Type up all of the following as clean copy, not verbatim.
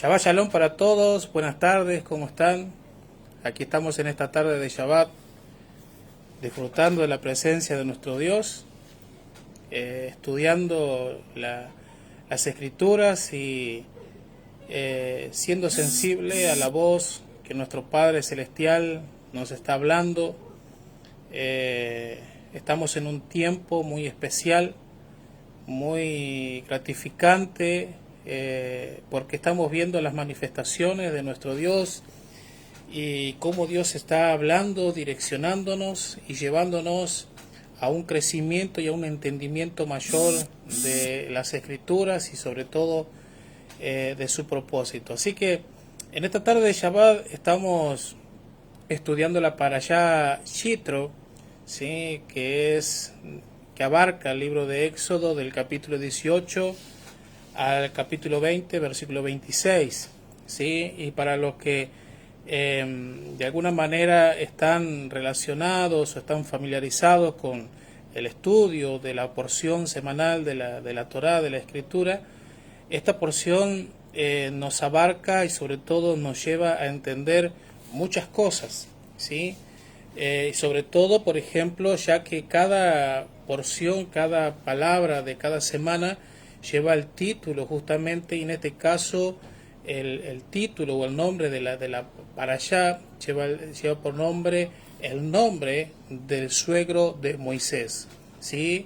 Shabbat Shalom para todos, buenas tardes, ¿cómo están? Aquí estamos en esta tarde de Shabbat, disfrutando de la presencia de nuestro Dios, estudiando las Escrituras y siendo sensible a la voz que nuestro Padre Celestial nos está hablando. Estamos en un tiempo muy especial, muy gratificante, porque estamos viendo las manifestaciones de nuestro Dios y cómo Dios está hablando, direccionándonos y llevándonos a un crecimiento y a un entendimiento mayor de las Escrituras y sobre todo de su propósito. Así que en esta tarde de Shabbat estamos estudiando la Parashá Yitro, ¿sí? que abarca el libro de Éxodo del capítulo 18 al capítulo 20, versículo 26, ¿sí? Y para los que de alguna manera están relacionados o están familiarizados con el estudio de la porción semanal de la Torá, de la Escritura, esta porción nos abarca y sobre todo nos lleva a entender muchas cosas, ¿sí? Y sobre todo, por ejemplo, ya que cada porción, cada palabra de cada semana lleva el título justamente, y en este caso el título o el nombre de la parashá lleva por nombre el nombre del suegro de Moisés, ¿sí?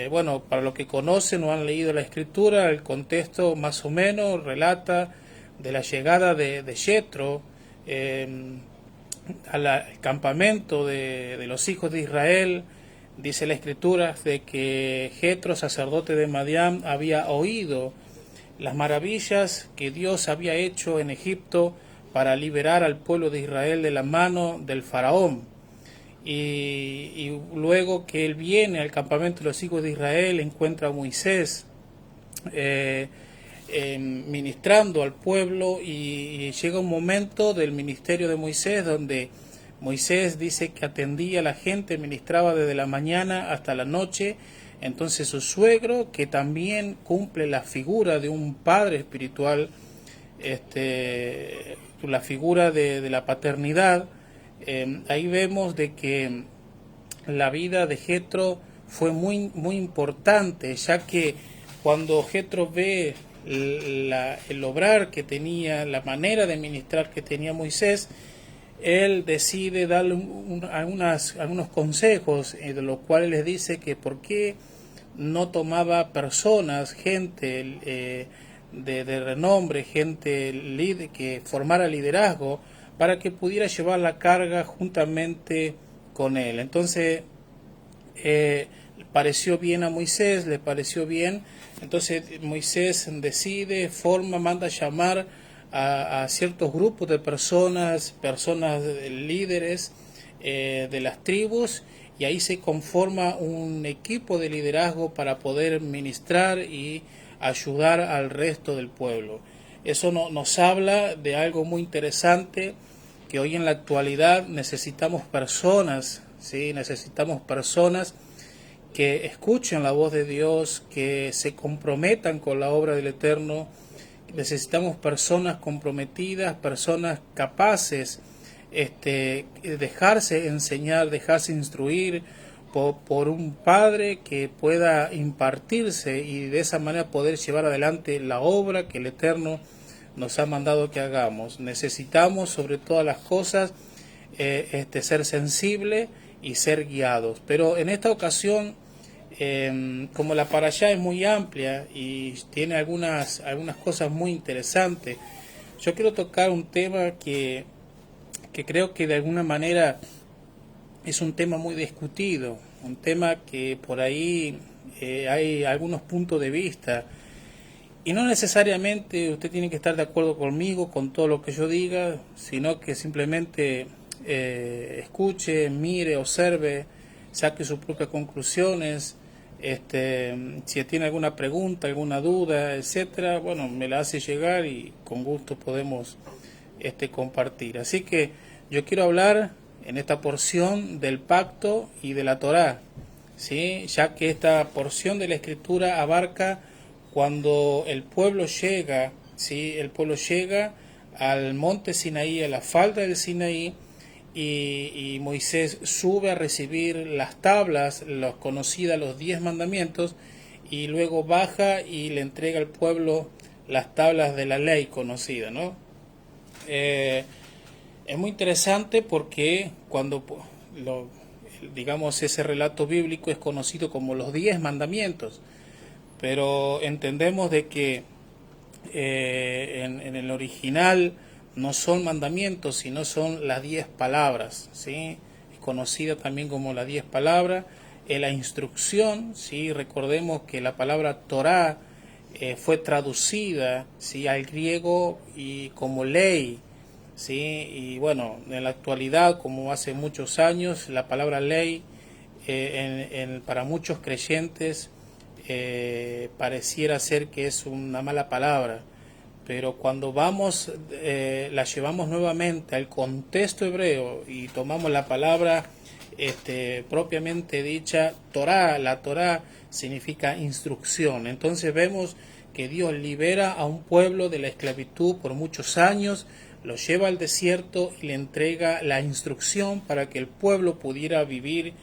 Bueno, para los que conocen o han leído la Escritura, el contexto más o menos relata de la llegada de Yetro al campamento de los hijos de Israel. Dice la Escritura de que Jetro, sacerdote de Madián, había oído las maravillas que Dios había hecho en Egipto para liberar al pueblo de Israel de la mano del faraón. Y luego que él viene al campamento de los hijos de Israel, encuentra a Moisés ministrando al pueblo, y llega un momento del ministerio de Moisés donde Moisés dice que atendía a la gente, ministraba desde la mañana hasta la noche. Entonces su suegro, que también cumple la figura de un padre espiritual, la figura de la paternidad, ahí vemos de que la vida de Jetro fue muy, muy importante, ya que cuando Jetro ve el obrar que tenía, la manera de ministrar que tenía Moisés, él decide darle algunos consejos, de los cuales les dice que por qué no tomaba personas, gente de renombre, gente que formara liderazgo, para que pudiera llevar la carga juntamente con él. Entonces le pareció bien a Moisés, le pareció bien. Entonces Moisés decide, manda llamar a ciertos grupos de personas líderes de las tribus, y ahí se conforma un equipo de liderazgo para poder ministrar y ayudar al resto del pueblo. Eso nos habla de algo muy interesante, que hoy en la actualidad necesitamos personas, ¿sí? Necesitamos personas que escuchen la voz de Dios, que se comprometan con la obra del Eterno. Necesitamos personas comprometidas, personas capaces, dejarse enseñar, dejarse instruir por un padre que pueda impartirse, y de esa manera poder llevar adelante la obra que el Eterno nos ha mandado que hagamos. Necesitamos sobre todas las cosas ser sensible y ser guiados. Pero en esta ocasión, como la parashá es muy amplia y tiene algunas cosas muy interesantes, yo quiero tocar un tema que creo que de alguna manera es un tema muy discutido, un tema que por ahí hay algunos puntos de vista, y no necesariamente usted tiene que estar de acuerdo conmigo, con todo lo que yo diga, sino que simplemente escuche, mire, observe, saque sus propias conclusiones. Si tiene alguna pregunta, alguna duda, etcétera, bueno, me la hace llegar y con gusto podemos compartir. Así que yo quiero hablar en esta porción del pacto y de la Torá, ¿sí? Ya que esta porción de la Escritura abarca cuando el pueblo llega ¿sí? El pueblo llega al monte Sinaí, a la falda del Sinaí, y Moisés sube a recibir las tablas, los conocidas, los 10 mandamientos, y luego baja y le entrega al pueblo las tablas de la ley conocida, ¿no? Es muy interesante porque cuando digamos ese relato bíblico es conocido como los 10 mandamientos, pero entendemos de que en el original no son mandamientos, sino son las 10 palabras, ¿sí? Es conocida también como las 10 palabras. La instrucción, ¿sí? Recordemos que la palabra Torá fue traducida, ¿sí? Al griego y como ley, ¿sí? Y bueno, en la actualidad, como hace muchos años, la palabra ley para muchos creyentes pareciera ser que es una mala palabra, pero cuando la llevamos nuevamente al contexto hebreo y tomamos la palabra propiamente dicha, Torá, la Torá significa instrucción. Entonces vemos que Dios libera a un pueblo de la esclavitud por muchos años, lo lleva al desierto y le entrega la instrucción para que el pueblo pudiera vivir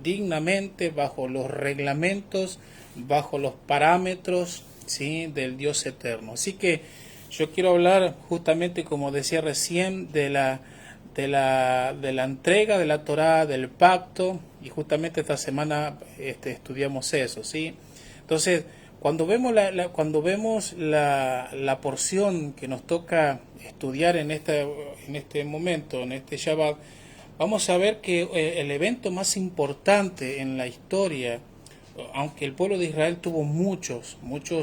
dignamente bajo los reglamentos, bajo los parámetros, ¿sí? Del Dios eterno. Así que yo quiero hablar justamente, como decía recién, de la entrega de la Torá, del pacto, y justamente esta semana estudiamos eso, ¿sí? Entonces, cuando vemos la porción que nos toca estudiar en este momento, en este Shabbat, vamos a ver que el evento más importante en la historia, aunque el pueblo de Israel tuvo muchos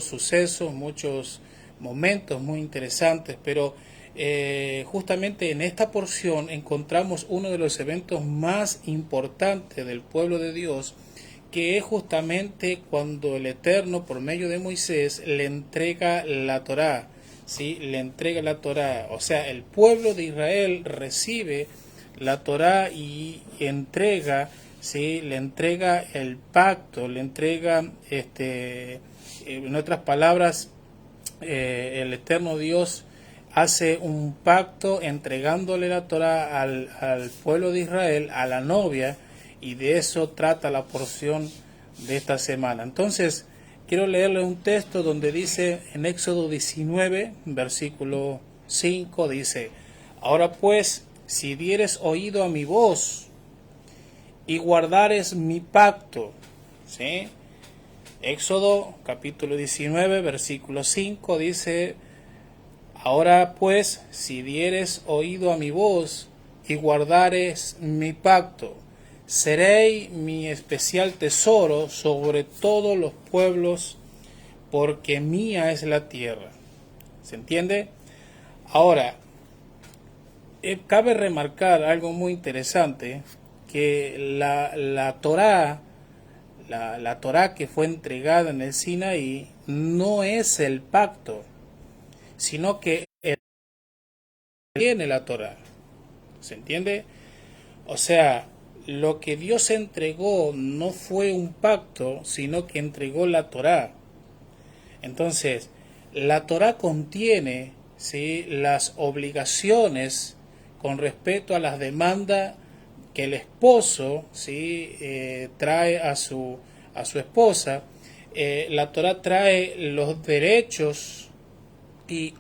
sucesos, muchos momentos muy interesantes, pero justamente en esta porción encontramos uno de los eventos más importantes del pueblo de Dios, que es justamente cuando el Eterno, por medio de Moisés, le entrega la Torá, ¿sí? Le entrega la Torá, o sea, el pueblo de Israel recibe la Torá y entrega, ¿sí? Le entrega el pacto, le entrega, en otras palabras, el Eterno Dios hace un pacto entregándole la Torá al pueblo de Israel, a la novia, y de eso trata la porción de esta semana. Entonces, quiero leerle un texto donde dice en Éxodo 19, versículo 5, dice: ahora pues, si dieres oído a mi voz y guardares mi pacto, ¿sí? Éxodo capítulo 19, versículo 5 dice: ahora pues, si dieres oído a mi voz y guardares mi pacto, seréis mi especial tesoro sobre todos los pueblos, porque mía es la tierra. ¿Se entiende? Ahora, cabe remarcar algo muy interesante, que la Torá, la Torá que fue entregada en el Sinaí, no es el pacto, sino que él tiene la Torá. ¿Se entiende? O sea, lo que Dios entregó no fue un pacto, sino que entregó la Torá. Entonces, la Torá contiene, ¿sí?, las obligaciones con respecto a las demandas que el esposo, ¿sí?, trae a su esposa. La Torá trae los derechos, y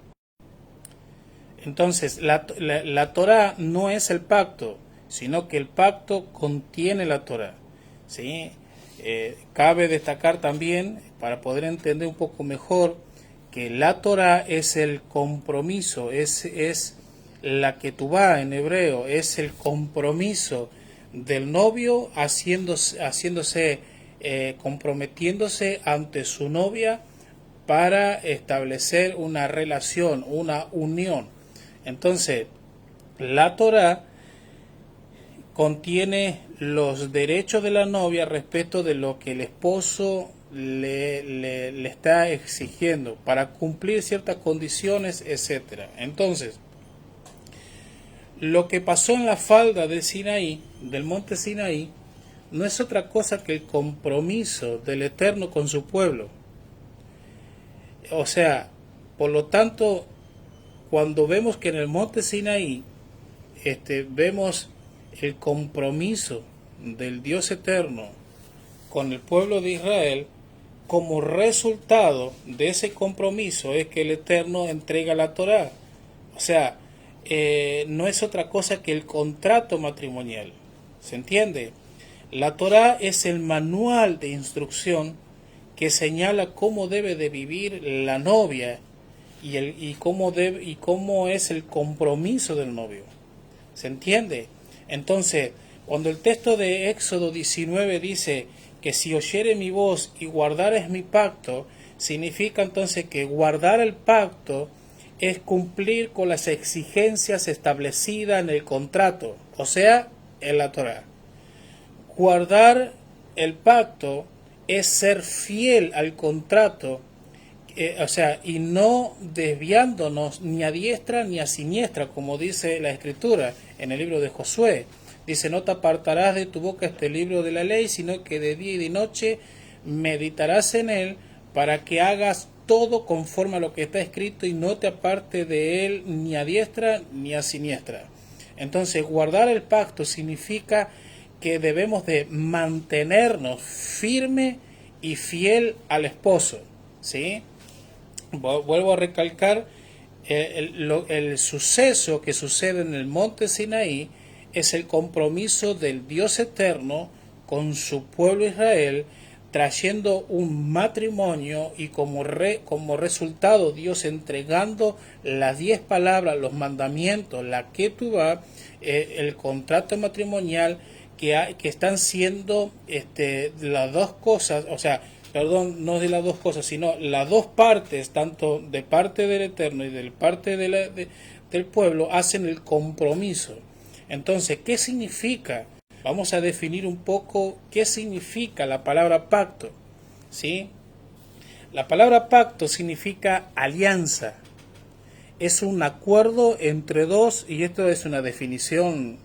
entonces la Torá no es el pacto, sino que el pacto contiene la Torá, ¿sí? Cabe destacar también, para poder entender un poco mejor, que la Torá es el compromiso, es la ketubá en hebreo, es el compromiso del novio comprometiéndose ante su novia para establecer una relación, una unión. Entonces, la Torá contiene los derechos de la novia respecto de lo que el esposo le está exigiendo para cumplir ciertas condiciones, etcétera. Entonces, lo que pasó en la falda de Sinaí, del monte Sinaí, no es otra cosa que el compromiso del Eterno con su pueblo. O sea, Por lo tanto, cuando vemos que en el monte Sinaí vemos el compromiso del Dios eterno con el pueblo de Israel, como resultado de ese compromiso es que el Eterno entrega la Torá. O sea, no es otra cosa que el contrato matrimonial. ¿Se entiende? La Torá es el manual de instrucción que señala cómo debe de vivir la novia y cómo es el compromiso del novio. ¿Se entiende? Entonces, cuando el texto de Éxodo 19 dice que si oyere mi voz y guardares mi pacto, significa entonces que guardar el pacto es cumplir con las exigencias establecidas en el contrato, o sea, en la Torá. Guardar el pacto es ser fiel al contrato, y no desviándonos ni a diestra ni a siniestra, como dice la Escritura en el libro de Josué. Dice, no te apartarás de tu boca este libro de la ley, sino que de día y de noche meditarás en él, para que hagas todo conforme a lo que está escrito y no te aparte de él ni a diestra ni a siniestra. Entonces, guardar el pacto significa que debemos de mantenernos firme y fiel al esposo, ¿sí? Vuelvo a recalcar, el suceso que sucede en el monte Sinaí es el compromiso del Dios eterno con su pueblo Israel, trayendo un matrimonio y como resultado Dios entregando las 10 palabras, los mandamientos, la ketubá, el contrato matrimonial, que están siendo las dos cosas, no de las dos cosas, sino las dos partes, tanto de parte del Eterno y de parte del pueblo, hacen el compromiso. Entonces, ¿qué significa? Vamos a definir un poco qué significa la palabra pacto, ¿sí? La palabra pacto significa alianza. Es un acuerdo entre dos, y esto es una definición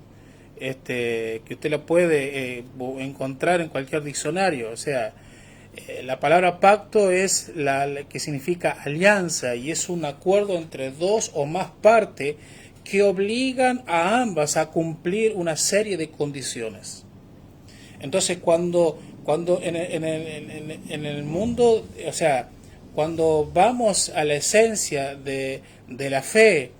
que usted la puede encontrar en cualquier diccionario. O sea, la palabra pacto es la que significa alianza, y es un acuerdo entre dos o más partes que obligan a ambas a cumplir una serie de condiciones. Entonces, cuando en el mundo, o sea, cuando vamos a la esencia de la fe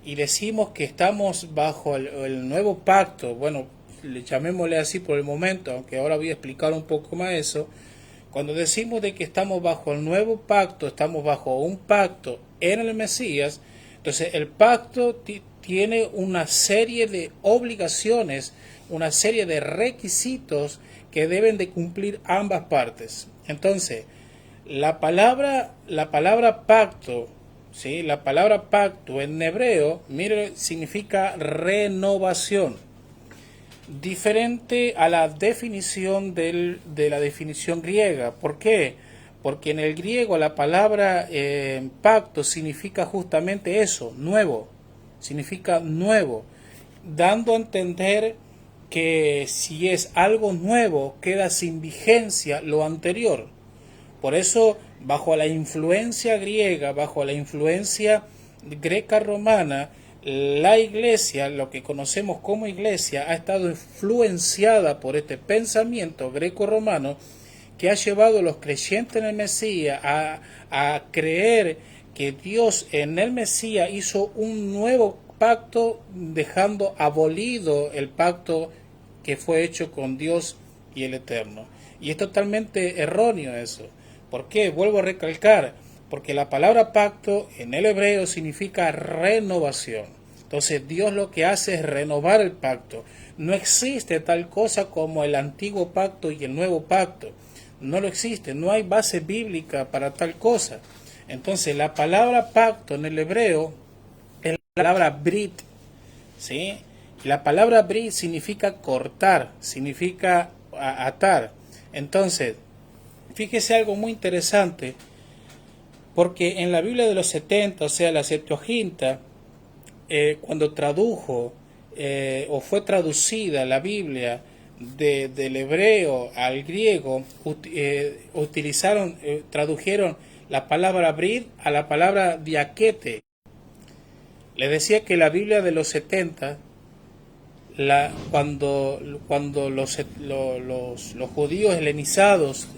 y decimos que estamos bajo el nuevo pacto, bueno, llamémosle así por el momento, aunque ahora voy a explicar un poco más eso. Cuando decimos de que estamos bajo el nuevo pacto, estamos bajo un pacto en el Mesías, entonces el pacto tiene una serie de obligaciones, una serie de requisitos que deben de cumplir ambas partes. Entonces, la palabra pacto, ¿sí? La palabra pacto en hebreo, mire, significa renovación, diferente a la definición de la definición griega. ¿Por qué? Porque en el griego la palabra pacto significa justamente eso, nuevo, significa nuevo, dando a entender que si es algo nuevo queda sin vigencia lo anterior. Por eso, bajo la influencia griega, bajo la influencia greca-romana, la iglesia, lo que conocemos como iglesia, ha estado influenciada por este pensamiento greco-romano que ha llevado a los creyentes en el Mesías a creer que Dios en el Mesías hizo un nuevo pacto, dejando abolido el pacto que fue hecho con Dios y el Eterno. Y es totalmente erróneo eso. ¿Por qué? Vuelvo a recalcar, porque la palabra pacto en el hebreo significa renovación. Entonces Dios lo que hace es renovar el pacto. No existe tal cosa como el antiguo pacto y el nuevo pacto. No lo existe, no hay base bíblica para tal cosa. Entonces la palabra pacto en el hebreo es la palabra brit, ¿sí? La palabra brit significa cortar, significa atar. Entonces, fíjese algo muy interesante, porque en la Biblia de los 70, o sea, la Septuaginta, cuando tradujo o fue traducida la Biblia del hebreo al griego, tradujeron la palabra brid a la palabra diaquete. Les decía que la Biblia de los 70, cuando los judíos helenizados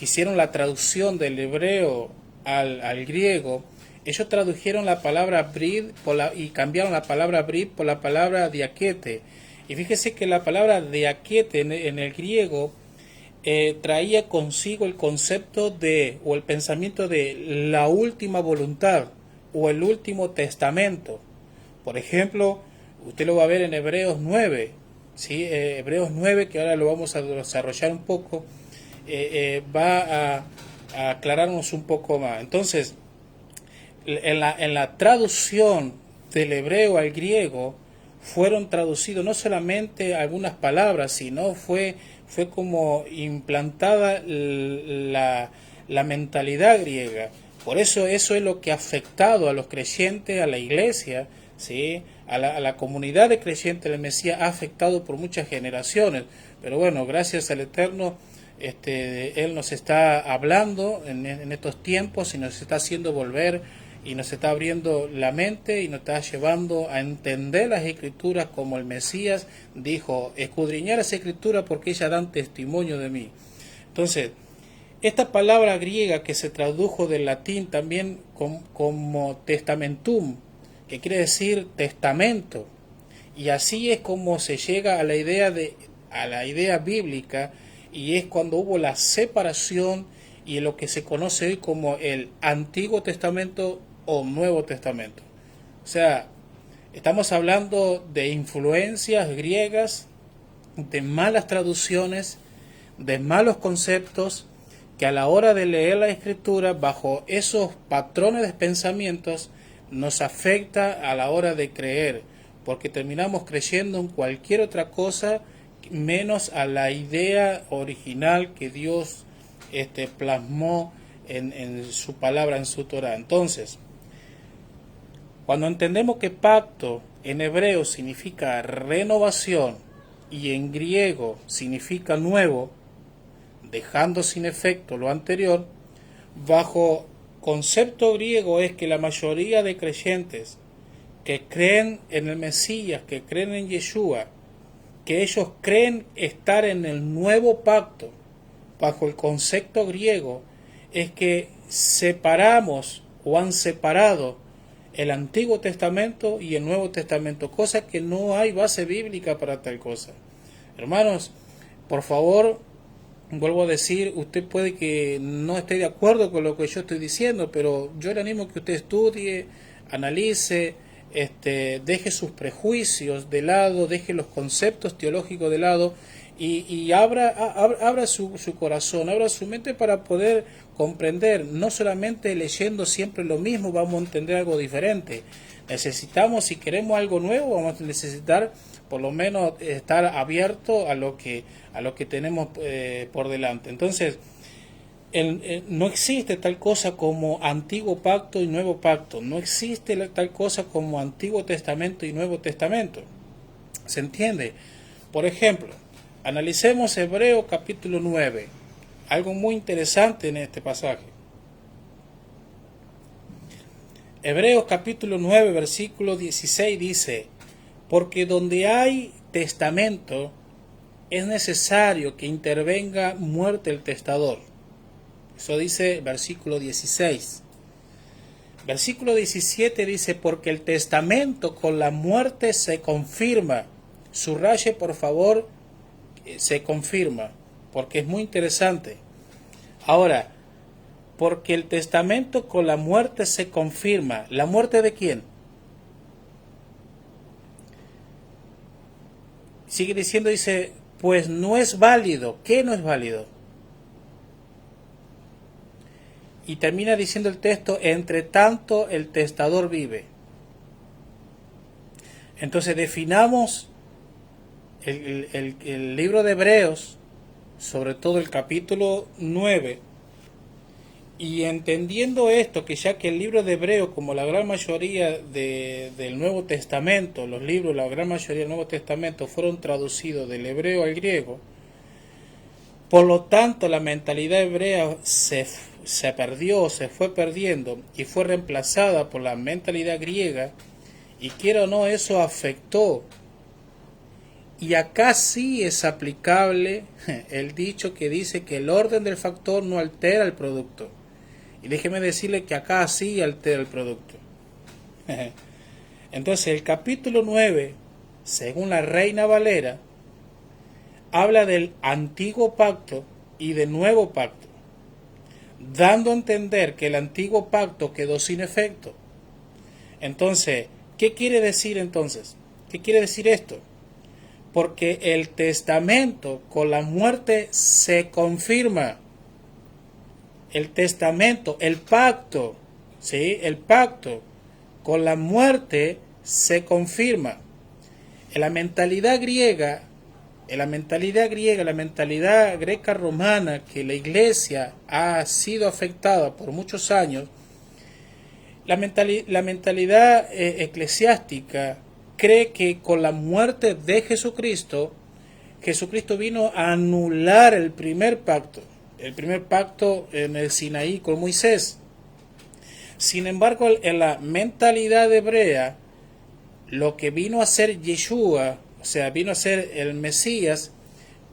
hicieron la traducción del hebreo al griego, ellos tradujeron la palabra brid y cambiaron la palabra brid por la palabra diaquete. Y fíjese que la palabra diaquete en el griego traía consigo el concepto o el pensamiento de la última voluntad o el último testamento. Por ejemplo, usted lo va a ver en Hebreos 9, ¿sí? Hebreos 9, que ahora lo vamos a desarrollar un poco, va a aclararnos un poco más. Entonces, en la traducción del hebreo al griego fueron traducidos no solamente algunas palabras, sino fue como implantada la mentalidad griega. Por eso es lo que ha afectado a los creyentes, a la iglesia, ¿sí? a la comunidad de creyentes del Mesías, ha afectado por muchas generaciones. Pero bueno, gracias al Eterno, Él nos está hablando en estos tiempos y nos está haciendo volver y nos está abriendo la mente y nos está llevando a entender las Escrituras como el Mesías dijo: escudriñar las Escrituras porque ellas dan testimonio de mí. Entonces, esta palabra griega que se tradujo del latín también como testamentum, que quiere decir testamento, y así es como se llega a la idea bíblica, y es cuando hubo la separación y lo que se conoce hoy como el Antiguo Testamento o Nuevo Testamento. O sea, estamos hablando de influencias griegas, de malas traducciones, de malos conceptos, que a la hora de leer la Escritura bajo esos patrones de pensamientos nos afecta a la hora de creer, porque terminamos creyendo en cualquier otra cosa menos a la idea original que Dios plasmó en su palabra, en su Torah. Entonces, cuando entendemos que pacto en hebreo significa renovación y en griego significa nuevo, dejando sin efecto lo anterior, bajo concepto griego es que la mayoría de creyentes que creen en el Mesías, que creen en Yeshua, que ellos creen estar en el nuevo pacto, bajo el concepto griego, es que separamos o han separado el Antiguo Testamento y el Nuevo Testamento, cosa que no hay base bíblica para tal cosa. Hermanos, por favor, vuelvo a decir, usted puede que no esté de acuerdo con lo que yo estoy diciendo, pero yo le animo a que usted estudie, analice, deje sus prejuicios de lado, deje los conceptos teológicos de lado y abra su corazón, abra su mente para poder comprender. No solamente leyendo siempre lo mismo vamos a entender algo diferente. Necesitamos, si queremos algo nuevo, vamos a necesitar por lo menos estar abierto a lo que tenemos por delante. Entonces, no existe tal cosa como Antiguo Pacto y Nuevo Pacto. No existe tal cosa como Antiguo Testamento y Nuevo Testamento. ¿Se entiende? Por ejemplo, analicemos Hebreos capítulo 9. Algo muy interesante en este pasaje. Hebreos capítulo 9, versículo 16 dice: porque donde hay testamento, es necesario que intervenga muerte el testador. Eso dice versículo 16. Versículo 17 dice: porque el testamento con la muerte se confirma. Subraye, por favor, se confirma, porque es muy interesante. Ahora, porque el testamento con la muerte se confirma. ¿La muerte de quién? Sigue diciendo, dice, pues no es válido. ¿Qué no es válido? Y termina diciendo el texto: entre tanto el testador vive. Entonces definamos el libro de Hebreos, sobre todo el capítulo 9, y entendiendo esto, que ya que el libro de Hebreos, como la gran mayoría del Nuevo Testamento, los libros, la gran mayoría del Nuevo Testamento fueron traducidos del hebreo al griego, Por lo tanto, la mentalidad hebrea se perdió, se fue perdiendo y fue reemplazada por la mentalidad griega, y quiera o no, eso afectó. Y acá sí es aplicable el dicho que dice que el orden del factor no altera el producto. Y déjeme decirle que acá sí altera el producto. Entonces el capítulo 9, según la Reina Valera, habla del antiguo pacto y del nuevo pacto, dando a entender que el antiguo pacto quedó sin efecto. Entonces, ¿qué quiere decir entonces? ¿Qué quiere decir esto? Porque el testamento con la muerte se confirma. El testamento, el pacto, ¿sí? El pacto con la muerte se confirma. En la mentalidad griega, la mentalidad greca romana, que la iglesia ha sido afectada por muchos años, la mentalidad eclesiástica cree que con la muerte de Jesucristo, Jesucristo vino a anular el primer pacto en el Sinaí con Moisés. Sin embargo, en la mentalidad hebrea, lo que vino a ser Yeshua, o sea, vino a ser el Mesías,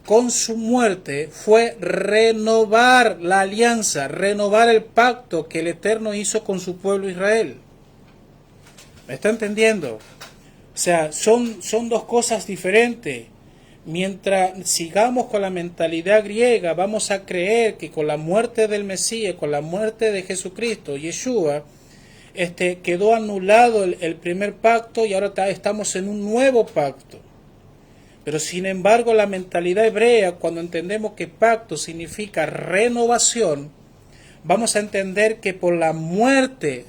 con su muerte fue renovar la alianza, renovar el pacto que el Eterno hizo con su pueblo Israel. ¿Me está entendiendo? O sea, son dos cosas diferentes. Mientras sigamos con la mentalidad griega, vamos a creer que con la muerte del Mesías, con la muerte de Jesucristo, Yeshua, quedó anulado el primer pacto y ahora estamos en un nuevo pacto. Pero sin embargo, la mentalidad hebrea, cuando entendemos que pacto significa renovación, vamos a entender que por la muerte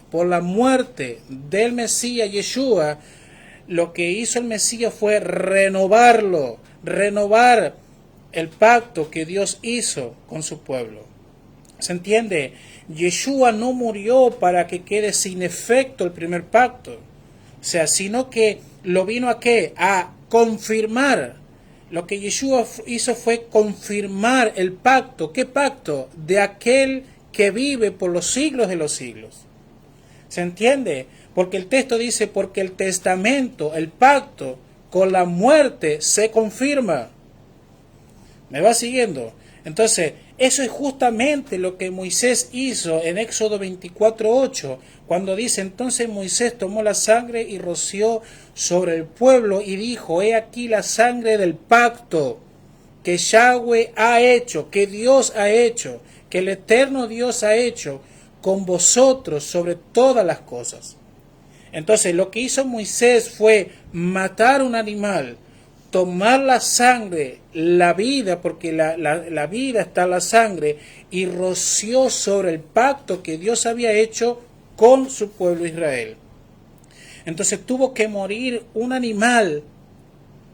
del Mesías Yeshua, lo que hizo el Mesías fue renovar el pacto que Dios hizo con su pueblo. ¿Se entiende? Yeshua no murió para que quede sin efecto el primer pacto. O sea, sino que lo vino ¿a qué? A confirmar. Lo que Yeshua hizo fue confirmar el pacto. ¿Qué pacto? De aquel que vive por los siglos de los siglos. ¿Se entiende? Porque el texto dice, porque el testamento, el pacto con la muerte se confirma. ¿Me va siguiendo? Entonces, eso es justamente lo que Moisés hizo en Éxodo 24:8, cuando dice, entonces Moisés tomó la sangre y roció sobre el pueblo y dijo, he aquí la sangre del pacto que Yahweh ha hecho, que Dios ha hecho, que el eterno Dios ha hecho con vosotros sobre todas las cosas. Entonces lo que hizo Moisés fue matar un animal, tomar la sangre, la vida, porque la vida está en la sangre, y roció sobre el pacto que Dios había hecho con su pueblo Israel. Entonces tuvo que morir un animal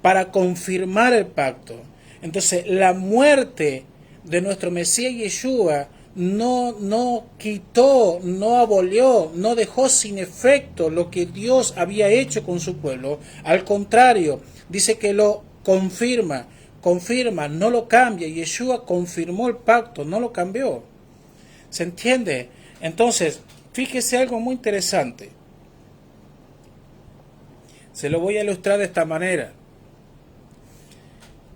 para confirmar el pacto. Entonces la muerte de nuestro Mesías Yeshua no quitó, no abolió, no dejó sin efecto lo que Dios había hecho con su pueblo. Al contrario, dice que lo confirma, no lo cambia. Yeshua confirmó el pacto, no lo cambió. ¿Se entiende? Entonces, fíjese algo muy interesante. Se lo voy a ilustrar de esta manera.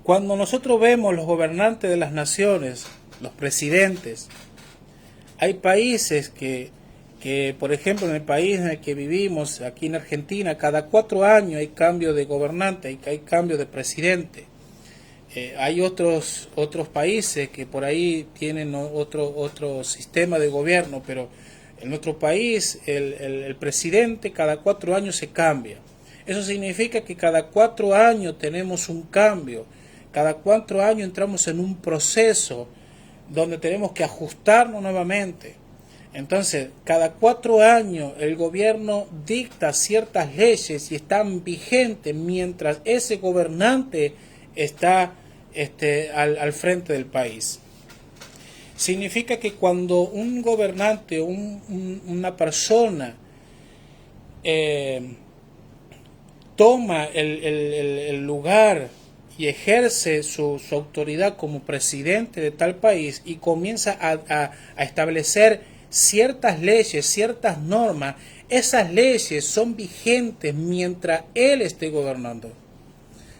Cuando nosotros vemos los gobernantes de las naciones, los presidentes, hay países que, por ejemplo, en el país en el que vivimos, aquí en Argentina, cada 4 años hay cambio de gobernante, hay cambio de presidente. Hay otros países que por ahí tienen otro sistema de gobierno, pero en nuestro país el presidente cada 4 años se cambia. Eso significa que cada 4 años tenemos un cambio, cada 4 años entramos en un proceso donde tenemos que ajustarnos nuevamente. Entonces, cada 4 años el gobierno dicta ciertas leyes y están vigentes mientras ese gobernante está al frente del país. Significa que cuando un gobernante, una persona toma el lugar y ejerce su autoridad como presidente de tal país y comienza a establecer ciertas leyes, ciertas normas, esas leyes son vigentes mientras él esté gobernando.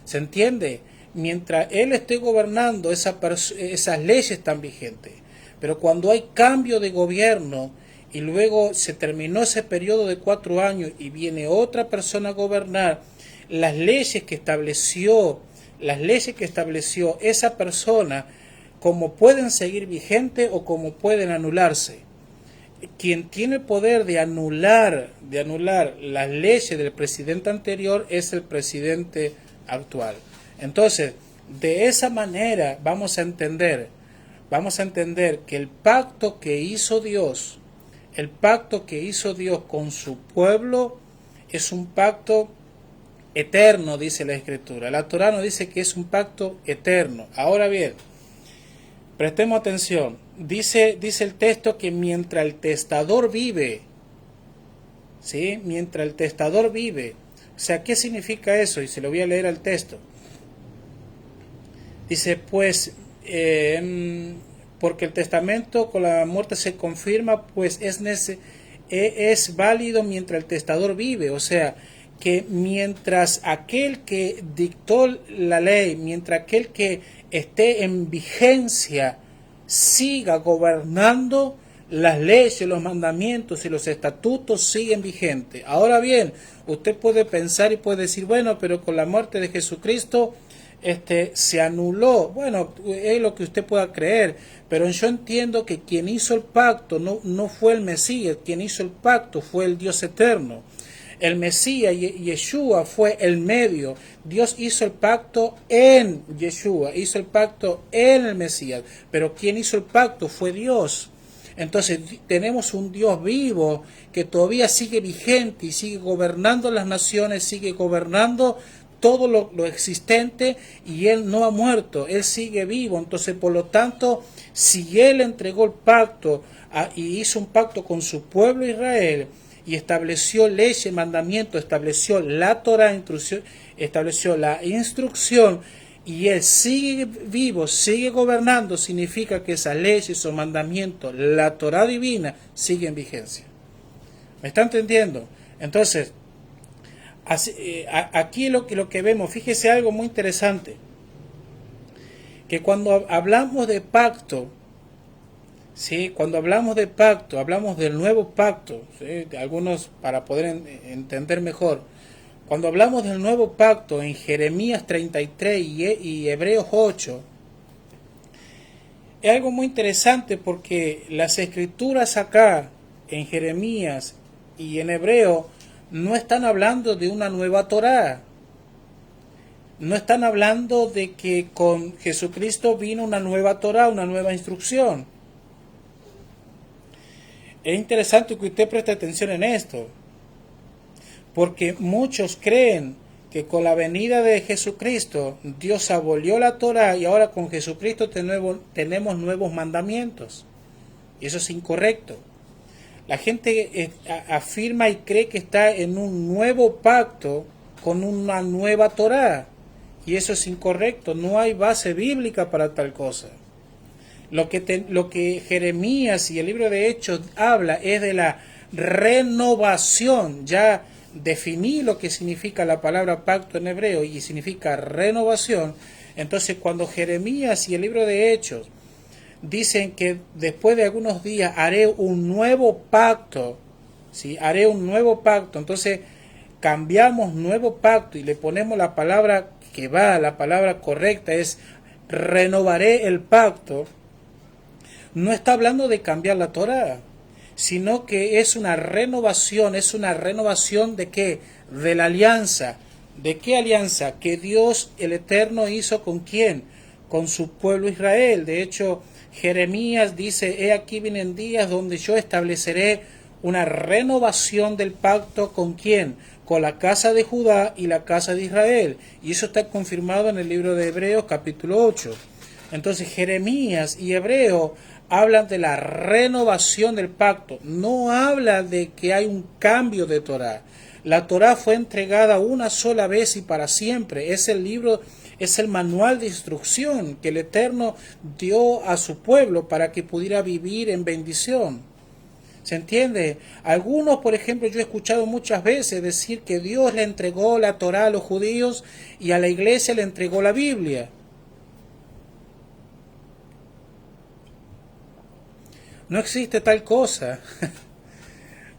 ¿Se entiende? Mientras él esté gobernando, esas leyes están vigentes. Pero cuando hay cambio de gobierno y luego se terminó ese periodo de 4 años y viene otra persona a gobernar, las leyes que estableció esa persona, como pueden seguir vigentes o como pueden anularse. Quien tiene el poder de anular las leyes del presidente anterior es el presidente actual. Entonces, de esa manera vamos a entender que el pacto que hizo Dios con su pueblo es un pacto eterno, dice la Escritura. La Torá nos dice que es un pacto eterno. Ahora bien, prestemos atención. Dice el texto que mientras el testador vive, ¿sí? Mientras el testador vive. O sea, ¿qué significa eso? Y se lo voy a leer al texto. Dice, pues, porque el testamento con la muerte se confirma, pues es válido mientras el testador vive. O sea, que mientras aquel que dictó la ley, mientras aquel que esté en vigencia, siga gobernando, las leyes, los mandamientos y los estatutos siguen vigentes. Ahora bien, usted puede pensar y puede decir, bueno, pero con la muerte de Jesucristo se anuló. Bueno, es lo que usted pueda creer, pero yo entiendo que quien hizo el pacto no fue el Mesías, quien hizo el pacto fue el Dios eterno. El Mesías, Yeshua, fue el medio. Dios hizo el pacto en Yeshua, hizo el pacto en el Mesías, pero quien hizo el pacto fue Dios. Entonces tenemos un Dios vivo que todavía sigue vigente y sigue gobernando las naciones, sigue gobernando todo lo existente, y Él no ha muerto, Él sigue vivo. Entonces, por lo tanto, si Él entregó el pacto y hizo un pacto con su pueblo Israel, y estableció leyes, mandamientos, estableció la Torá, estableció la instrucción, y Él sigue vivo, sigue gobernando, significa que esas leyes o mandamientos, la Torá divina, sigue en vigencia. ¿Me está entendiendo? Entonces, aquí lo que vemos, fíjese algo muy interesante, que cuando hablamos de pacto, ¿sí? Cuando hablamos de pacto, hablamos del nuevo pacto, ¿sí? Algunos para poder entender mejor. Cuando hablamos del nuevo pacto en Jeremías 33 y Hebreos 8, es algo muy interesante porque las escrituras acá, en Jeremías y en Hebreo, no están hablando de una nueva Torá. No están hablando de que con Jesucristo vino una nueva Torá, una nueva instrucción. Es interesante que usted preste atención en esto, porque muchos creen que con la venida de Jesucristo Dios abolió la Torá y ahora con Jesucristo tenemos nuevos mandamientos. Y eso es incorrecto. La gente afirma y cree que está en un nuevo pacto con una nueva Torá, y eso es incorrecto. No hay base bíblica para tal cosa. Lo que Jeremías y el libro de Hechos habla es de la renovación. Ya definí lo que significa la palabra pacto en hebreo, y significa renovación. Entonces, cuando Jeremías y el libro de Hechos dicen que después de algunos días haré un nuevo pacto, ¿sí? Haré un nuevo pacto, entonces cambiamos nuevo pacto y le ponemos la palabra que va, la palabra correcta es renovaré el pacto. No está hablando de cambiar la Torá, sino que es una renovación. ¿Es una renovación de qué? De la alianza. ¿De qué alianza? Que Dios el Eterno hizo ¿con quién? Con su pueblo Israel. De hecho, Jeremías dice, he aquí vienen días donde yo estableceré una renovación del pacto ¿con quién? Con la casa de Judá y la casa de Israel. Y eso está confirmado en el libro de Hebreos capítulo 8. Entonces Jeremías y Hebreo hablan de la renovación del pacto. No habla de que hay un cambio de Torá. La Torá fue entregada una sola vez y para siempre. Es el libro, es el manual de instrucción que el Eterno dio a su pueblo para que pudiera vivir en bendición. ¿Se entiende? Algunos, por ejemplo, yo he escuchado muchas veces decir que Dios le entregó la Torá a los judíos y a la iglesia le entregó la Biblia. No existe tal cosa.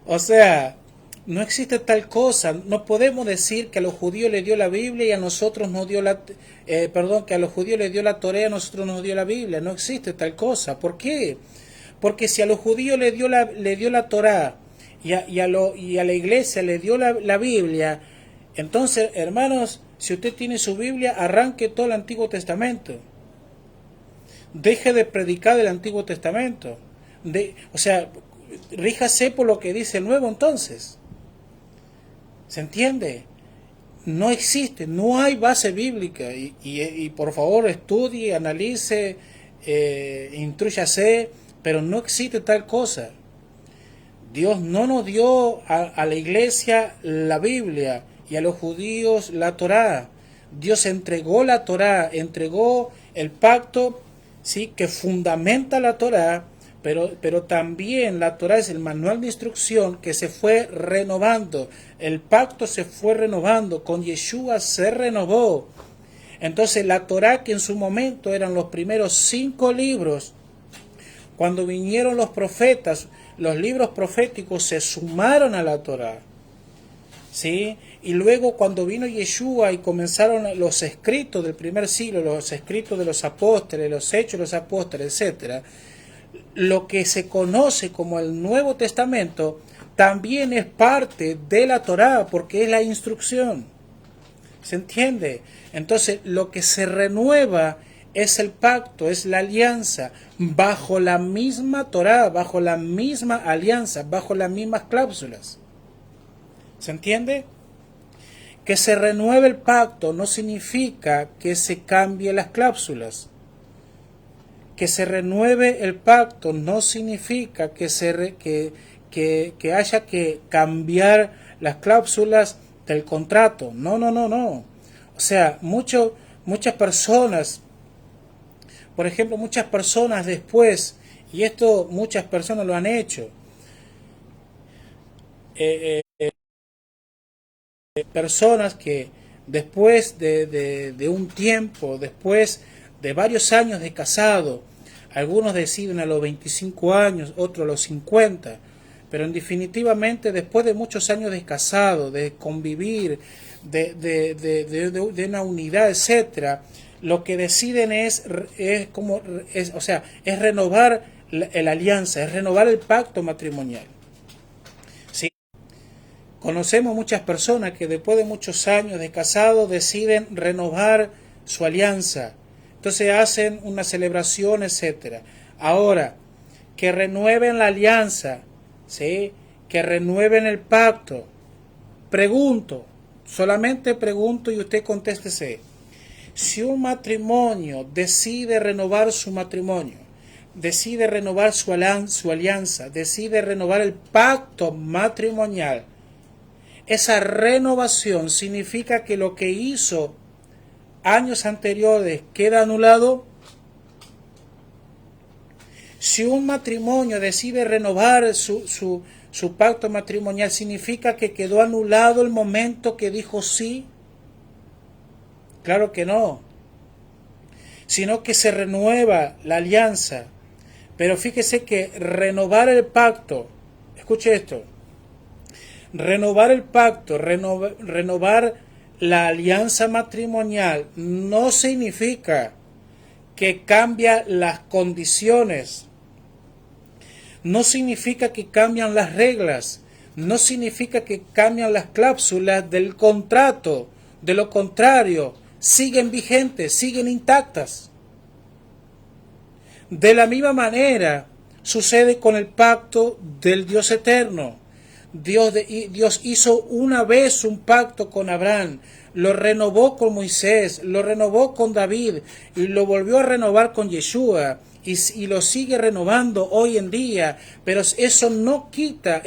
O sea, no existe tal cosa. No podemos decir que a los judíos le dio la Biblia y a nosotros nos dio que a los judíos le dio la Torá y a nosotros nos dio la Biblia. No existe tal cosa. ¿Por qué? Porque si a los judíos le dio la Torá y a la iglesia le dio la Biblia, entonces, hermanos, si usted tiene su Biblia, arranque todo el Antiguo Testamento. Deje de predicar el Antiguo Testamento. O sea, ríjase por lo que dice el Nuevo entonces. ¿Se entiende? No existe, no hay base bíblica. Y por favor estudie, analice, intrúyase, pero no existe tal cosa. Dios no nos dio a la iglesia la Biblia y a los judíos la Torá. Dios entregó la Torá, entregó el pacto, ¿sí?, que fundamenta la Torá, pero también la Torá es el manual de instrucción que se fue renovando. El pacto se fue renovando, con Yeshua se renovó. Entonces la Torá, que en su momento eran los primeros 5 libros, cuando vinieron los profetas, los libros proféticos se sumaron a la Torá, ¿sí? Y luego cuando vino Yeshua y comenzaron los escritos del primer siglo, los escritos de los apóstoles, los hechos de los apóstoles, etc., lo que se conoce como el Nuevo Testamento también es parte de la Torá, porque es la instrucción. ¿Se entiende? Entonces, lo que se renueva es el pacto, es la alianza, bajo la misma Torá, bajo la misma alianza, bajo las mismas cláusulas. ¿Se entiende? Que se renueve el pacto no significa que se cambien las cláusulas. Que se renueve el pacto no significa que haya que cambiar las cláusulas del contrato. No. O sea, muchas personas, por ejemplo, muchas personas después, y esto muchas personas lo han hecho, personas que después de un tiempo, después de varios años de casado, algunos deciden a los 25 años, otros a los 50, pero definitivamente después de muchos años de casado, de convivir, de una unidad, etcétera, lo que deciden es renovar la alianza, es renovar el pacto matrimonial. ¿Sí? Conocemos muchas personas que después de muchos años de casado deciden renovar su alianza. Entonces hacen una celebración, etcétera. Ahora, que renueven la alianza, ¿sí?, que renueven el pacto. Pregunto, solamente pregunto y usted contéstese. Si un matrimonio decide renovar su matrimonio, decide renovar su alianza, decide renovar el pacto matrimonial, esa renovación significa que lo que hizo años anteriores queda anulado. Si un matrimonio decide renovar su pacto matrimonial, significa que quedó anulado el momento que dijo sí. Claro que no, sino que se renueva la alianza. Pero fíjese que renovar el pacto, escuche esto, renovar el pacto, renovar la alianza matrimonial no significa que cambia las condiciones, no significa que cambian las reglas, no significa que cambian las cláusulas del contrato. De lo contrario, siguen vigentes, siguen intactas. De la misma manera sucede con el pacto del Dios eterno. Dios hizo una vez un pacto con Abraham, lo renovó con Moisés, lo renovó con David y lo volvió a renovar con Yeshua y lo sigue renovando hoy en día, pero eso no quita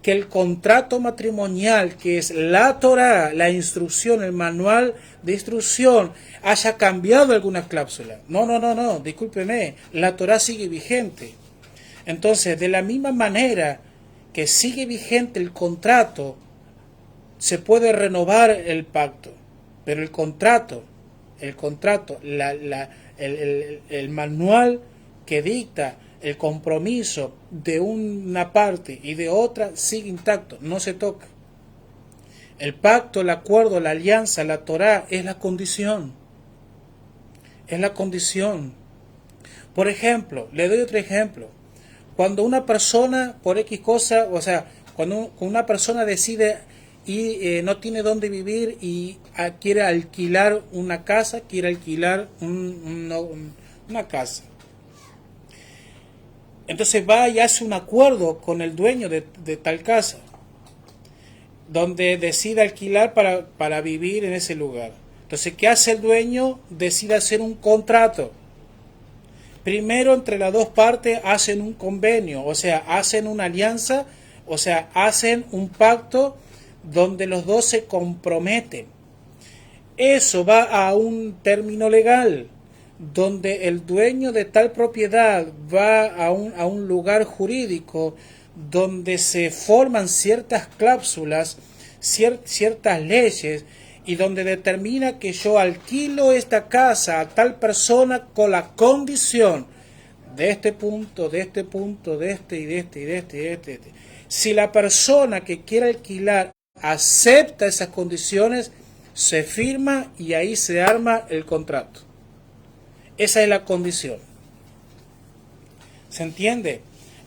que el contrato matrimonial, que es la Torá, la instrucción, el manual de instrucción, haya cambiado alguna cláusula. No, discúlpeme, la Torá sigue vigente. Entonces, de la misma manera que sigue vigente el contrato, se puede renovar el pacto, pero el contrato, el manual que dicta el compromiso de una parte y de otra sigue intacto, no se toca. El pacto, el acuerdo, la alianza, la Torá es la condición. Es la condición. Por ejemplo, le doy otro ejemplo. Cuando una persona, por X cosa, o sea, cuando una persona decide y no tiene dónde vivir y quiere alquilar una casa, quiere alquilar una casa. Entonces va y hace un acuerdo con el dueño de tal casa, donde decide alquilar para vivir en ese lugar. Entonces, ¿qué hace el dueño? Decide hacer un contrato. Primero, entre las dos partes hacen un convenio, o sea, hacen una alianza, o sea, hacen un pacto donde los dos se comprometen. Eso va a un término legal, donde el dueño de tal propiedad va a un lugar jurídico donde se forman ciertas cláusulas, ciertas leyes, y donde determina que yo alquilo esta casa a tal persona con la condición de este punto, de este punto, de este y de este y de este y de este. Si la persona que quiere alquilar acepta esas condiciones, se firma y ahí se arma el contrato. Esa es la condición. ¿Se entiende?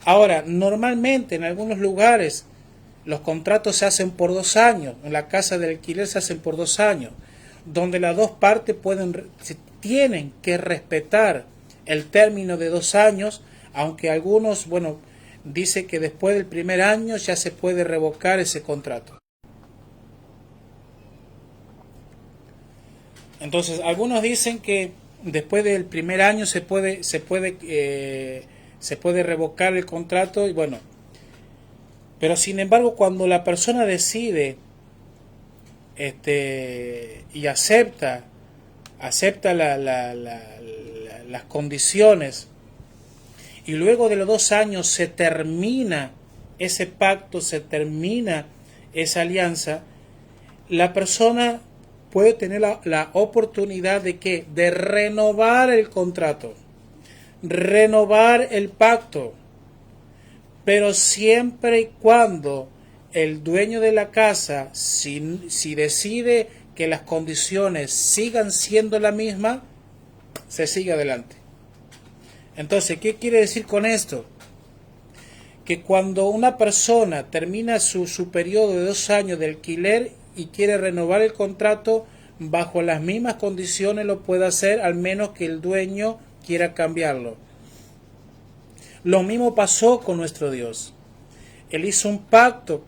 Ahora, normalmente en algunos lugares los contratos se hacen por 2 años. En la casa de alquiler se hacen por 2 años, donde las dos partes tienen que respetar el término de 2 años, aunque algunos, dice que después del primer año ya se puede revocar ese contrato. Entonces, algunos dicen que después del primer año se puede revocar el contrato y pero sin embargo cuando la persona decide y acepta las condiciones y luego de los 2 años se termina ese pacto, se termina esa alianza, la persona puede tener la oportunidad de renovar el contrato, renovar el pacto, pero siempre y cuando el dueño de la casa, si decide que las condiciones sigan siendo la misma, se sigue adelante. Entonces, ¿qué quiere decir con esto? Que cuando una persona termina su periodo de 2 años de alquiler y quiere renovar el contrato, bajo las mismas condiciones lo puede hacer, al menos que el dueño quiera cambiarlo. Lo mismo pasó con nuestro Dios. Él hizo un pacto,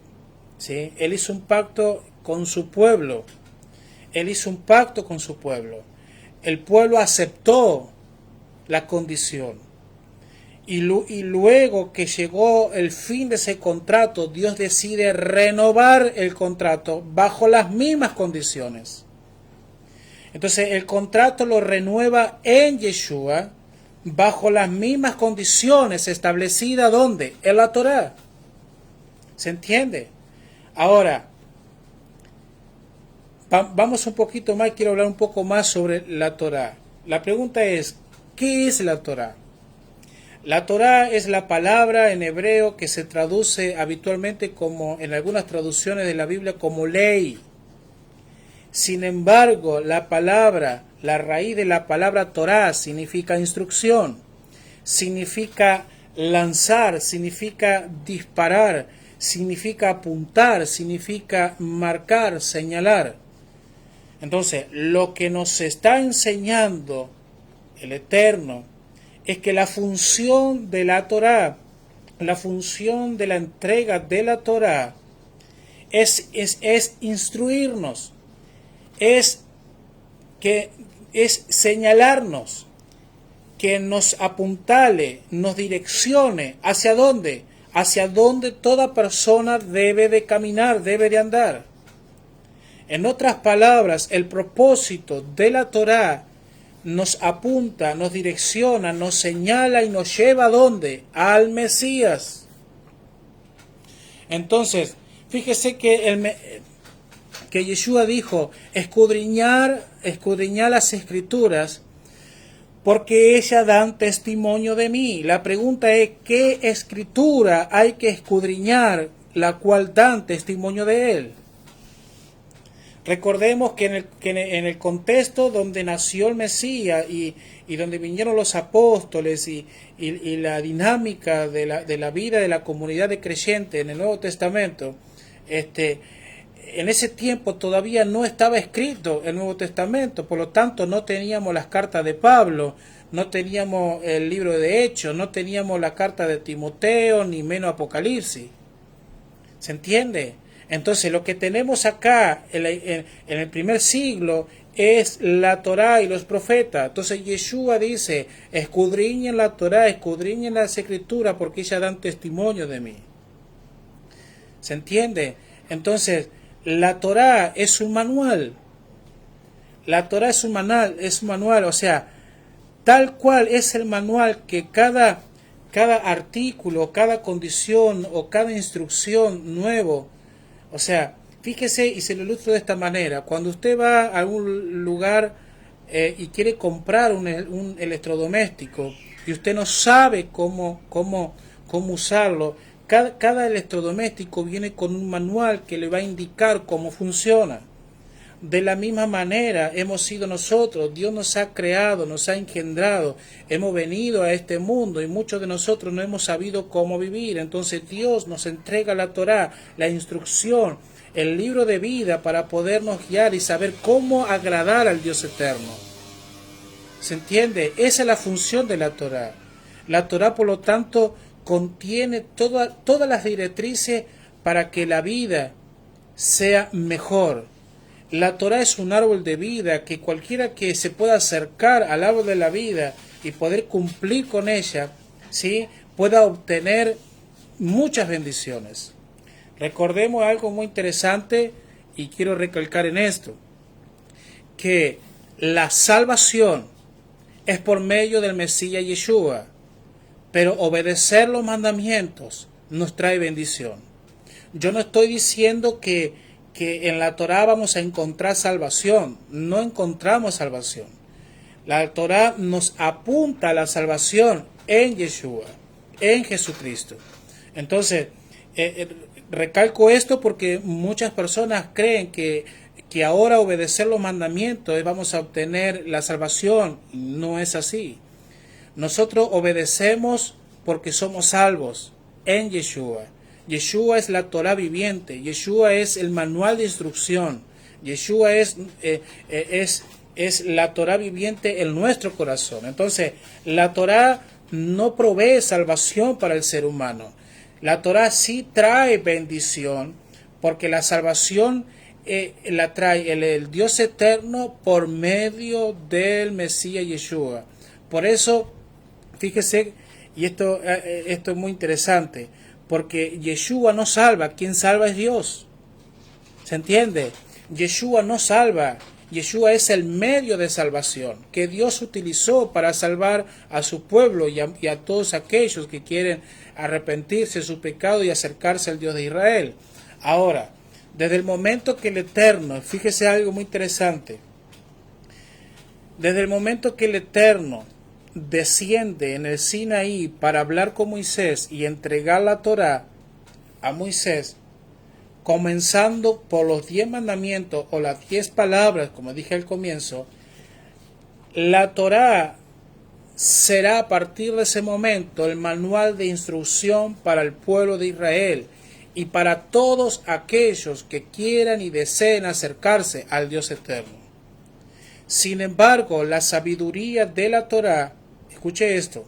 ¿sí? Él hizo un pacto con su pueblo. Él hizo un pacto con su pueblo. El pueblo aceptó la condición. Y luego que llegó el fin de ese contrato, Dios decide renovar el contrato bajo las mismas condiciones. Entonces el contrato lo renueva en Yeshua bajo las mismas condiciones establecidas ¿dónde? En la Torá. ¿Se entiende? Ahora, vamos un poquito más, quiero hablar un poco más sobre la Torá. La pregunta es, ¿qué es la Torá? La Torá es la palabra en hebreo que se traduce habitualmente como, en algunas traducciones de la Biblia, como ley. Sin embargo, la raíz de la palabra Torá significa instrucción, significa lanzar, significa disparar, significa apuntar, significa marcar, señalar. Entonces, lo que nos está enseñando el Eterno es que la función de la Torá, la función de la entrega de la Torá es instruirnos, es señalarnos, que nos apuntale, nos direccione. ¿Hacia dónde? hacia donde toda persona debe de caminar, debe de andar. En otras palabras, el propósito de la Torá nos apunta, nos direcciona, nos señala y nos lleva ¿a dónde? Al Mesías. Entonces, fíjese que Yeshua dijo, escudriñar las Escrituras, porque ellas dan testimonio de mí. La pregunta es, ¿qué escritura hay que escudriñar, la cual dan testimonio de él? Recordemos que en el contexto donde nació el Mesías y donde vinieron los apóstoles y la dinámica de la vida de la comunidad de creyentes en el Nuevo Testamento, en ese tiempo todavía no estaba escrito el Nuevo Testamento, por lo tanto no teníamos las cartas de Pablo, no teníamos el libro de Hechos, no teníamos la carta de Timoteo, ni menos Apocalipsis. ¿Se entiende? Entonces lo que tenemos acá en el primer siglo es la Torá y los profetas. Entonces Yeshua dice, escudriñen la Torá, escudriñen las Escrituras, porque ellas dan testimonio de mí. ¿Se entiende? Entonces, la Torá es un manual. La Torá es un manual, o sea, tal cual es el manual que cada artículo, cada condición o cada instrucción nuevo, o sea, fíjese y se lo ilustro de esta manera. Cuando usted va a algún lugar y quiere comprar un electrodoméstico y usted no sabe cómo usarlo, cada electrodoméstico viene con un manual que le va a indicar cómo funciona. De la misma manera hemos sido nosotros, Dios nos ha creado, nos ha engendrado, hemos venido a este mundo y muchos de nosotros no hemos sabido cómo vivir. Entonces Dios nos entrega la Torá, la instrucción, el libro de vida para podernos guiar y saber cómo agradar al Dios eterno. ¿Se entiende? Esa es la función de la Torá. La Torá, por lo tanto, contiene todas las directrices para que la vida sea mejor. La Torá es un árbol de vida que cualquiera que se pueda acercar al árbol de la vida y poder cumplir con ella, ¿sí?, pueda obtener muchas bendiciones. Recordemos algo muy interesante y quiero recalcar en esto, que la salvación es por medio del Mesías Yeshua, pero obedecer los mandamientos nos trae bendición. Yo no estoy diciendo que en la Torá vamos a encontrar salvación. No encontramos salvación. La Torá nos apunta a la salvación en Yeshua, en Jesucristo. Entonces, recalco esto porque muchas personas creen que ahora obedecer los mandamientos vamos a obtener la salvación. No es así. Nosotros obedecemos porque somos salvos en Yeshua. Yeshua es la Torá viviente, Yeshua es el manual de instrucción, Yeshua es la Torá viviente en nuestro corazón. Entonces, la Torá no provee salvación para el ser humano. La Torá sí trae bendición, porque la salvación la trae el Dios eterno por medio del Mesías Yeshua. Por eso, fíjese, y esto es muy interesante, porque Yeshua no salva, quien salva es Dios. ¿Se entiende? Yeshua no salva, Yeshua es el medio de salvación que Dios utilizó para salvar a su pueblo y a todos aquellos que quieren arrepentirse de su pecado y acercarse al Dios de Israel. Ahora, desde el momento que el Eterno, fíjese algo muy interesante, desde el momento que el Eterno desciende en el Sinaí para hablar con Moisés y entregar la Torá a Moisés, comenzando por los 10 mandamientos o las 10 palabras, como dije al comienzo, la Torá será a partir de ese momento el manual de instrucción para el pueblo de Israel y para todos aquellos que quieran y deseen acercarse al Dios eterno. Sin embargo, la sabiduría de la Torá, escuche esto,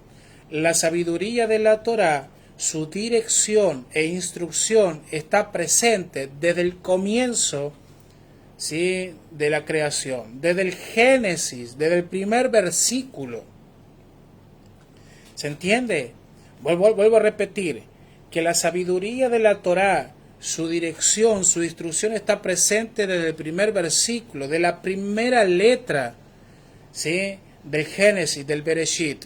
la sabiduría de la Torá, su dirección e instrucción está presente desde el comienzo, ¿sí?, de la creación, desde el Génesis, desde el primer versículo. ¿Se entiende? Vuelvo a repetir, que la sabiduría de la Torá, su dirección, su instrucción está presente desde el primer versículo, de la primera letra, ¿sí?, del Génesis, del Bereshit,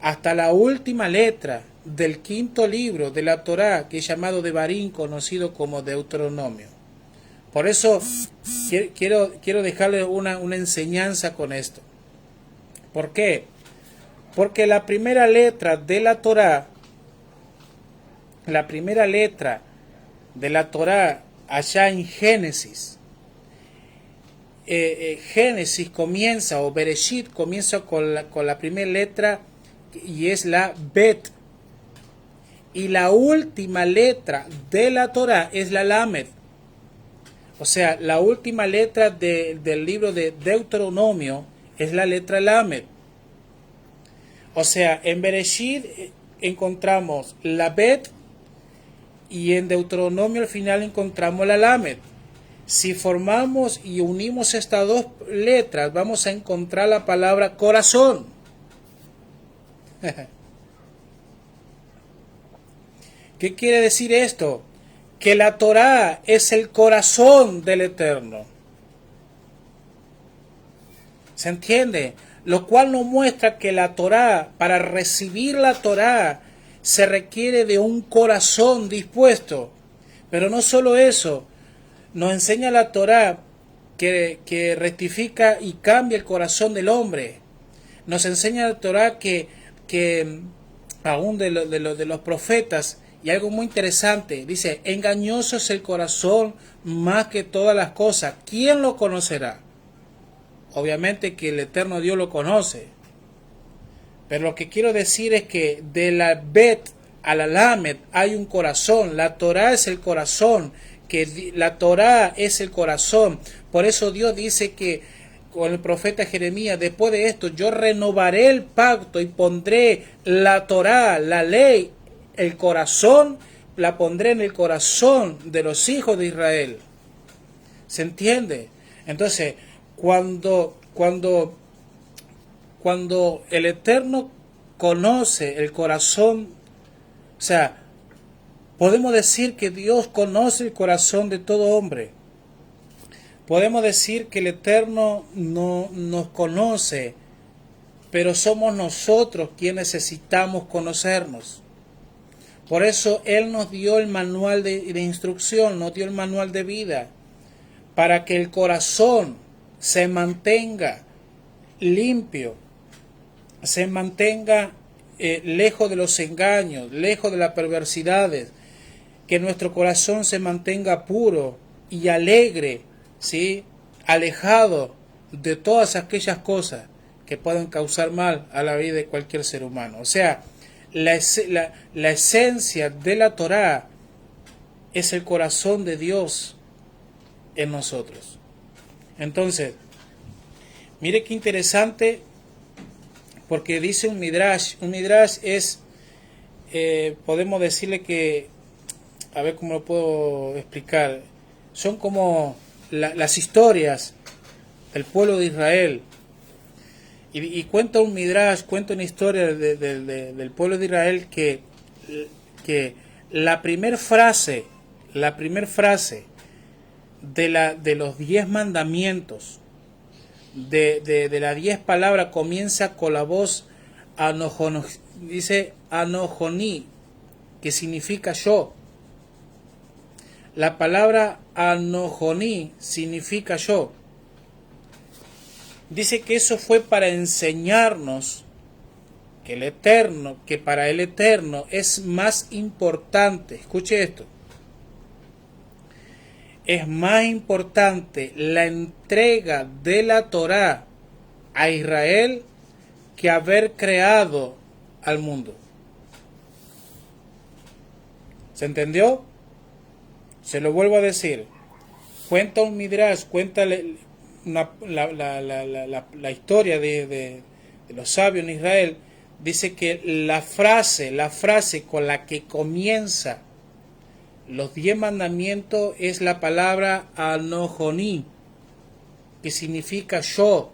hasta la última letra del quinto libro de la Torá, que es llamado Devarim, conocido como Deuteronomio. Por eso quiero dejarles una enseñanza con esto. ¿Por qué? Porque la primera letra de la Torá, allá en Génesis, Génesis comienza, o Bereshit comienza con la primera letra, y es la Bet. Y la última letra de la Torá es la Lamed. O sea, la última letra del libro de Deuteronomio es la letra Lamed. O sea, en Bereshit encontramos la Bet y en Deuteronomio al final encontramos la Lamed. Si formamos y unimos estas dos letras, vamos a encontrar la palabra corazón. ¿Qué quiere decir esto? Que la Torá es el corazón del Eterno. ¿Se entiende? Lo cual nos muestra que la Torá, para recibir la Torá, se requiere de un corazón dispuesto. Pero no solo eso, nos enseña la Torá que rectifica y cambia el corazón del hombre. Nos enseña la Torá que aún de los profetas, y algo muy interesante, dice, engañoso es el corazón más que todas las cosas. ¿Quién lo conocerá? Obviamente que el eterno Dios lo conoce. Pero lo que quiero decir es que de la Bet a la Lamed hay un corazón. La Torá es el corazón. La Torá es el corazón. Por eso Dios dice que con el profeta Jeremías, después de esto, yo renovaré el pacto y pondré la Torá, la ley, el corazón, la pondré en el corazón de los hijos de Israel. ¿Se entiende? Entonces, cuando el Eterno conoce el corazón, o sea, podemos decir que Dios conoce el corazón de todo hombre. Podemos decir que el Eterno no nos conoce, pero somos nosotros quienes necesitamos conocernos. Por eso Él nos dio el manual de instrucción, nos dio el manual de vida, para que el corazón se mantenga limpio, se mantenga lejos de los engaños, lejos de las perversidades, que nuestro corazón se mantenga puro y alegre, ¿sí?, alejado de todas aquellas cosas que puedan causar mal a la vida de cualquier ser humano. O sea, la esencia de la Torá es el corazón de Dios en nosotros. Entonces, mire qué interesante, porque dice un midrash es, podemos decirle que, a ver cómo lo puedo explicar, son como las historias del pueblo de Israel. Y cuenta un midrash, cuenta una historia del pueblo de Israel que la primer frase de los 10 mandamientos, de las 10 palabras, comienza con la voz dice anojoní, que significa yo. La palabra anojoní significa yo. Dice que eso fue para enseñarnos que para el Eterno es más importante, escuche esto, es más importante la entrega de la Torá a Israel que haber creado al mundo. ¿Se entendió? Se lo vuelvo a decir. Cuenta un midrash, cuenta la historia de los sabios en Israel. Dice que la frase con la que comienza los 10 mandamientos es la palabra anojoní, que significa yo.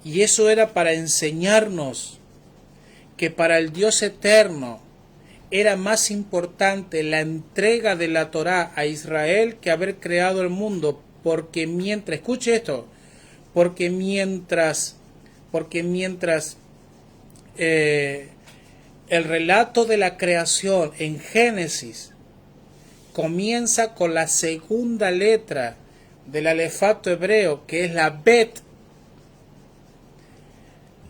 Y eso era para enseñarnos que para el Dios eterno era más importante la entrega de la Torá a Israel que haber creado el mundo, porque mientras, escuche esto, porque mientras el relato de la creación en Génesis comienza con la segunda letra del alefato hebreo, que es la Bet,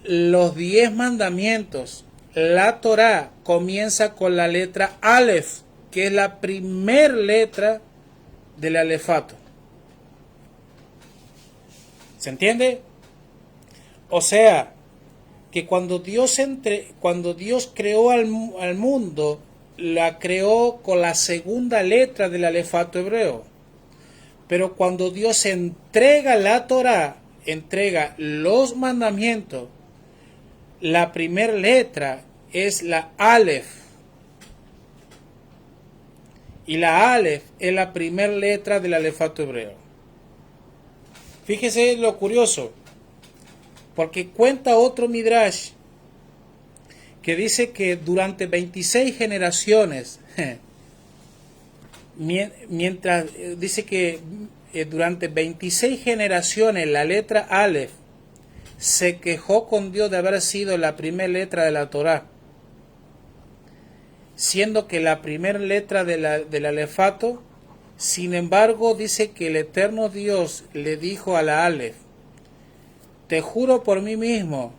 los 10 mandamientos, la Torá comienza con la letra Aleph, que es la primer letra del alefato. ¿Se entiende? O sea, que cuando Dios creó al mundo, la creó con la segunda letra del alefato hebreo. Pero cuando Dios entrega la Torá, entrega los mandamientos, la primera letra es la Aleph. Y la Aleph es la primera letra del alefato hebreo. Fíjese lo curioso, porque cuenta otro Midrash que dice que durante 26 generaciones, dice que durante 26 generaciones la letra Aleph se quejó con Dios de haber sido la primera letra de la Torá, siendo que la primera letra del alefato, sin embargo, dice que el eterno Dios le dijo a la Aleph: te juro por mí mismo,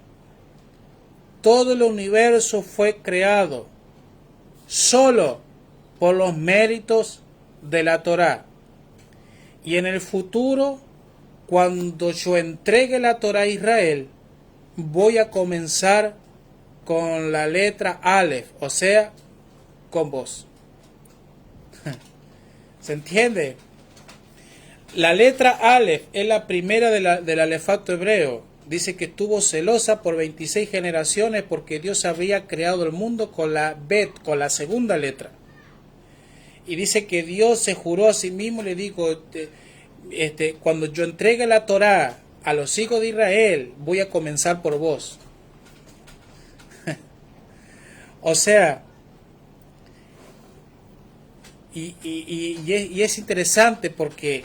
todo el universo fue creado solo por los méritos de la Torá. Y en el futuro, cuando yo entregue la Torá a Israel, voy a comenzar con la letra Aleph, o sea, con vos. ¿Se entiende? La letra Aleph es la primera del alefato hebreo. Dice que estuvo celosa por 26 generaciones porque Dios había creado el mundo con la Bet, con la segunda letra. Y dice que Dios se juró a sí mismo y le dijo: cuando yo entregue la Torá a los hijos de Israel, voy a comenzar por vos. O sea, y es interesante porque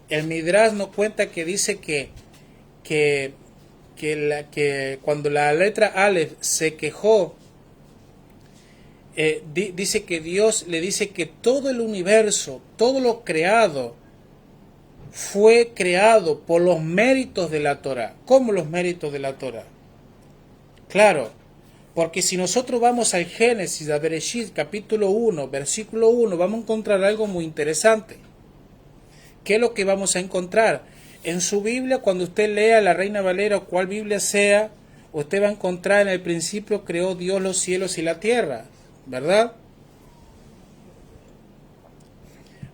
el Midrash nos cuenta que dice que cuando la letra Aleph se quejó, dice que Dios le dice que todo el universo, todo lo creado, fue creado por los méritos de la Torá. ¿Cómo los méritos de la Torá? Claro, porque si nosotros vamos al Génesis, a Bereshit, capítulo 1, versículo 1, vamos a encontrar algo muy interesante. ¿Qué es lo que vamos a encontrar? En su Biblia, cuando usted lea la Reina Valera o cual Biblia sea, usted va a encontrar: en el principio creó Dios los cielos y la tierra, ¿verdad?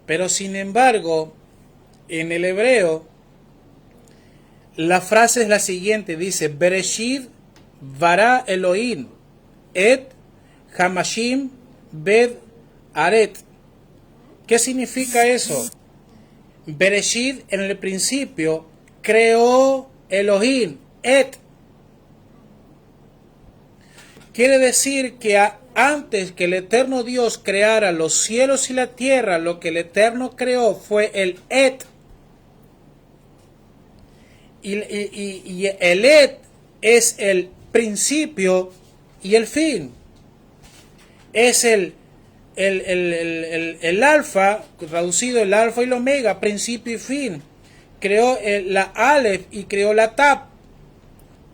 Pero sin embargo, en el hebreo, la frase es la siguiente, dice: Bereshit bara Elohim et hamashim bed aret. ¿Qué significa eso? Bereshit, en el principio, creó Elohim, et. Quiere decir que antes que el eterno Dios creara los cielos y la tierra, lo que el eterno creó fue el et. Y el et es el principio y el fin. Es el alfa, traducido el alfa y el omega, principio y fin. Creó la Aleph y creó la Tap.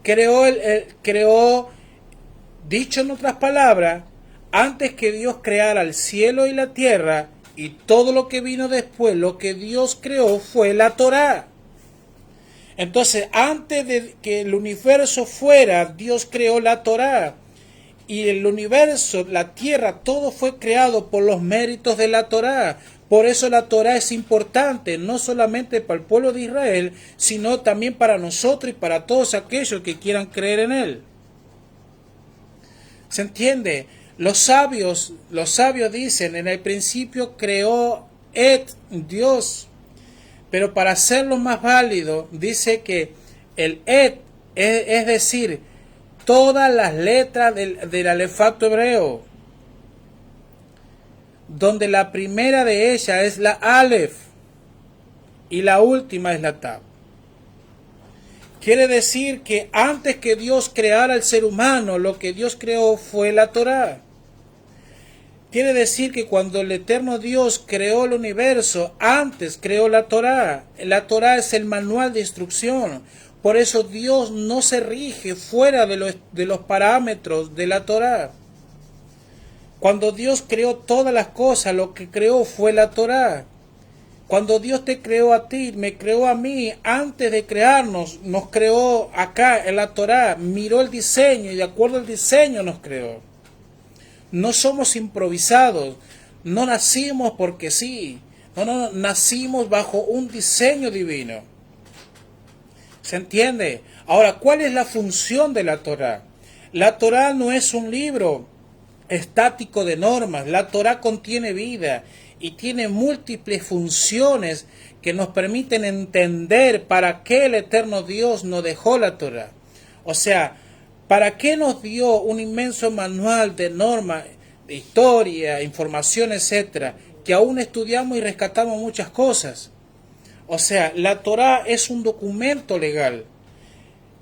Creó, dicho en otras palabras, antes que Dios creara el cielo y la tierra y todo lo que vino después, lo que Dios creó fue la Torá. Entonces, antes de que el universo fuera, Dios creó la Torá. Y el universo, la tierra, todo fue creado por los méritos de la Torá. Por eso la Torá es importante, no solamente para el pueblo de Israel, sino también para nosotros y para todos aquellos que quieran creer en él. ¿Se entiende? Los sabios dicen: en el principio creó Dios. Pero para hacerlo más válido, dice que el es decir, todas las letras del alefato hebreo. donde la primera de ellas es la Aleph y la última es la Tab. Quiere decir que antes que Dios creara al ser humano, lo que Dios creó fue la Torá. Quiere decir que cuando el eterno Dios creó el universo, antes creó la Torá. La Torá es el manual de instrucción. Por eso Dios no se rige fuera de los parámetros de la Torá. Cuando Dios creó todas las cosas, lo que creó fue la Torá. Cuando Dios te creó a ti, me creó a mí, antes de crearnos, nos creó acá en la Torá, miró el diseño y de acuerdo al diseño nos creó. No somos improvisados, no nacimos porque sí, no, nacimos bajo un diseño divino. ¿Se entiende? Ahora, ¿cuál es la función de la Torá? La Torá no es un libro estático de normas, la Torá contiene vida y tiene múltiples funciones que nos permiten entender para qué el eterno Dios nos dejó la Torá. O sea, ¿para qué nos dio un inmenso manual de normas, de historia, información, etcétera, que aún estudiamos y rescatamos muchas cosas? O sea, la Torá es un documento legal.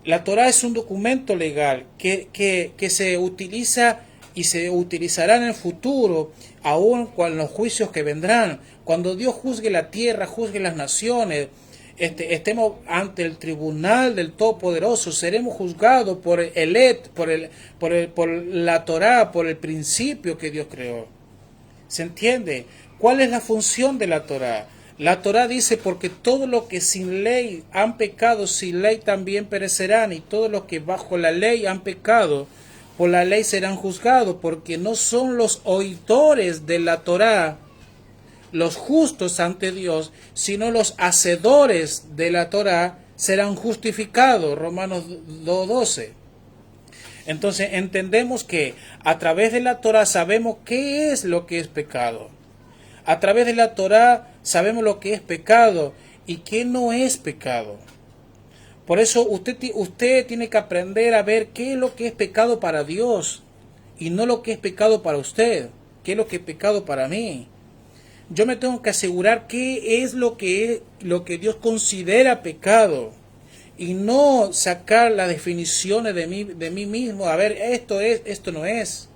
La Torá es un documento legal que se utiliza y se utilizará en el futuro, aún con los juicios que vendrán. Cuando Dios juzgue la tierra, juzgue las naciones, estemos ante el tribunal del Todopoderoso, seremos juzgados por por la Torá, por el principio que Dios creó. ¿Se entiende? ¿Cuál es la función de la Torá? La Torá dice, porque todos los que sin ley han pecado, sin ley también perecerán, y todos los que bajo la ley han pecado, por la ley serán juzgados, porque no son los oidores de la Torá los justos ante Dios, sino los hacedores de la Torá serán justificados. Romanos 2:12. Entonces entendemos que a través de la Torá sabemos qué es lo que es pecado. A través de la Torá sabemos lo que es pecado y qué no es pecado. Por eso usted tiene que aprender a ver qué es lo que es pecado para Dios y no lo que es pecado para usted, qué es lo que es pecado para mí. Yo me tengo que asegurar qué es lo que Dios considera pecado y no sacar las definiciones de mí mismo. A ver, esto es, esto no es.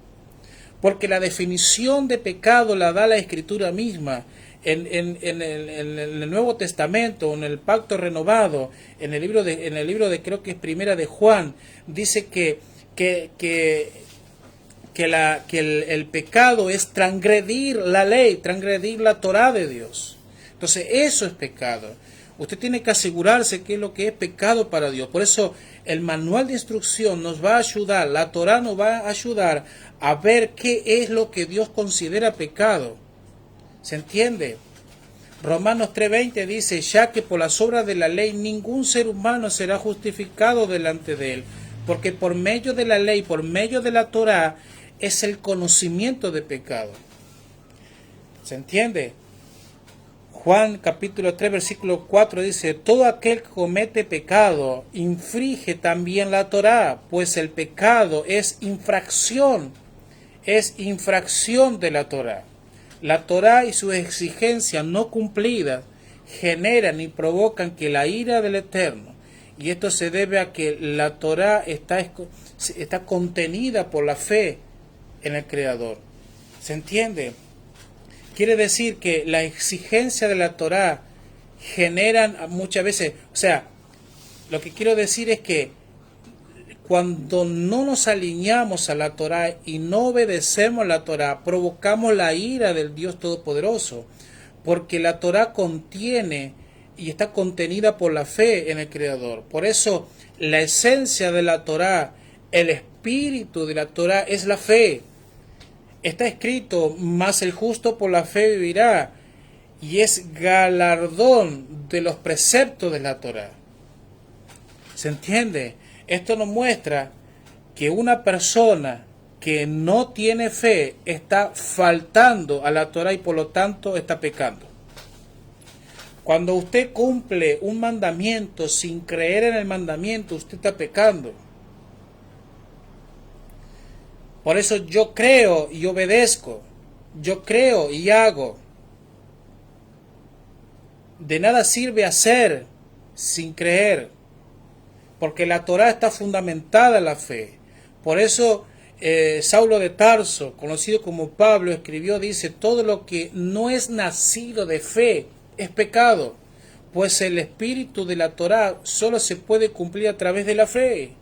Porque la definición de pecado la da la Escritura misma. En el Nuevo Testamento, en el Pacto Renovado, en el libro de creo que es Primera de Juan, dice que el pecado es transgredir la ley, transgredir la Torá de Dios. Entonces eso es pecado. Usted tiene que asegurarse qué es lo que es pecado para Dios. Por eso el manual de instrucción nos va a ayudar, la Torá nos va a ayudar a ver qué es lo que Dios considera pecado. ¿Se entiende? Romanos 3:20 dice, ya que por las obras de la ley ningún ser humano será justificado delante de él, porque por medio de la ley, por medio de la Torá, es el conocimiento de pecado. ¿Se entiende? Juan capítulo 3 versículo 4 dice, todo aquel que comete pecado infringe también la Torá, pues el pecado es infracción de la Torá. La Torá y sus exigencias no cumplidas generan y provocan que la ira del Eterno, y esto se debe a que la Torá está contenida por la fe en el Creador. ¿Se entiende? Quiere decir que la exigencia de la Torá generan muchas veces, o sea, lo que quiero decir es que cuando no nos alineamos a la Torá y no obedecemos la Torá, provocamos la ira del Dios Todopoderoso, porque la Torá contiene y está contenida por la fe en el Creador. Por eso la esencia de la Torá, el espíritu de la Torá es la fe. Está escrito, mas el justo por la fe vivirá, y es galardón de los preceptos de la Torá. ¿Se entiende? Esto nos muestra que una persona que no tiene fe está faltando a la Torá y por lo tanto está pecando. Cuando usted cumple un mandamiento sin creer en el mandamiento, usted está pecando. Por eso yo creo y obedezco. yo creo y hago. De nada sirve hacer sin creer, porque la Torá está fundamentada en la fe. Por eso Saulo de Tarso, conocido como Pablo, escribió, dice, todo lo que no es nacido de fe es pecado, pues el espíritu de la Torá solo se puede cumplir a través de la fe.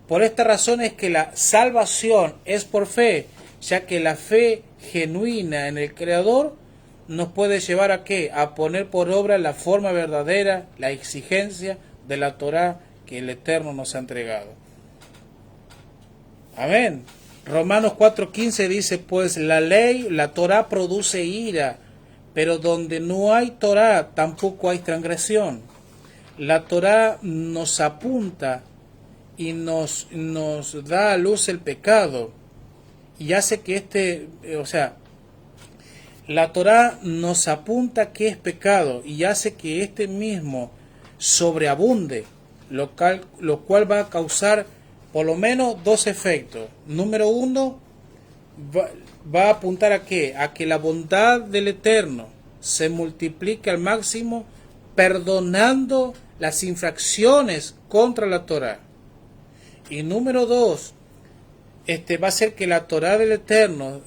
Por esta razón es que la salvación es por fe, ya que la fe genuina en el Creador nos puede llevar a ¿qué? A poner por obra la forma verdadera, la exigencia de la Torá que el Eterno nos ha entregado. Amén. Romanos 4:15 dice, pues la ley, la Torá produce ira, pero donde no hay Torá tampoco hay transgresión. La Torá nos apunta y nos da a luz el pecado y hace que la Torá nos apunta que es pecado y hace que este mismo sobreabunde, lo cual va a causar por lo menos dos efectos. Número uno, va a apuntar a ¿qué? A que la bondad del Eterno se multiplique al máximo, perdonando las infracciones contra la Torá. Y número dos, va a ser que la Torá del Eterno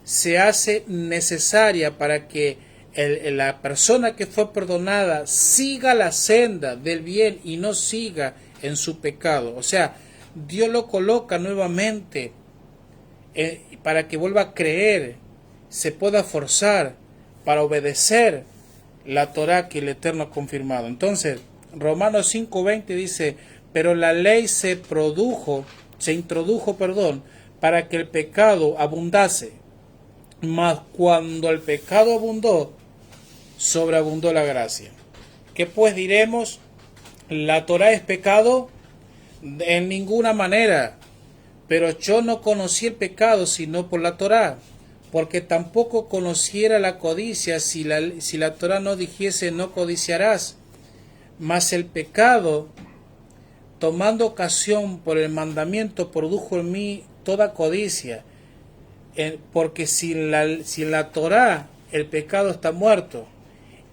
se hace necesaria para que la persona que fue perdonada siga la senda del bien y no siga en su pecado. O sea, Dios lo coloca nuevamente para que vuelva a creer, se pueda forzar para obedecer la Torá que el Eterno ha confirmado. Entonces, Romanos 5:20 dice, pero la ley se introdujo, para que el pecado abundase. Mas cuando el pecado abundó, sobreabundó la gracia. ¿Qué pues diremos? ¿La Torá es pecado? En ninguna manera. Pero yo no conocí el pecado sino por la Torá, porque tampoco conociera la codicia si la Torá no dijese no codiciarás. Mas el pecado, tomando ocasión por el mandamiento, produjo en mí toda codicia, porque sin la Torá el pecado está muerto.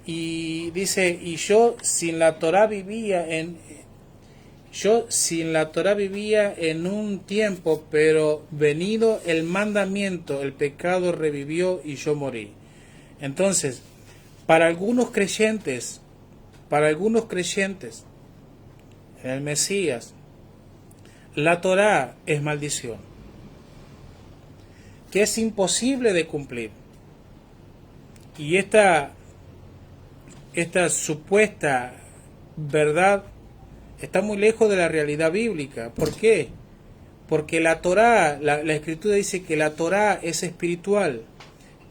Y dice, y yo sin la Torá vivía en un tiempo, pero venido el mandamiento, el pecado revivió y yo morí. Entonces, para algunos creyentes en el Mesías, la Torá es maldición, que es imposible de cumplir. Y esta supuesta verdad está muy lejos de la realidad bíblica. ¿Por qué? Porque la Torá, la Escritura dice que la Torá es espiritual,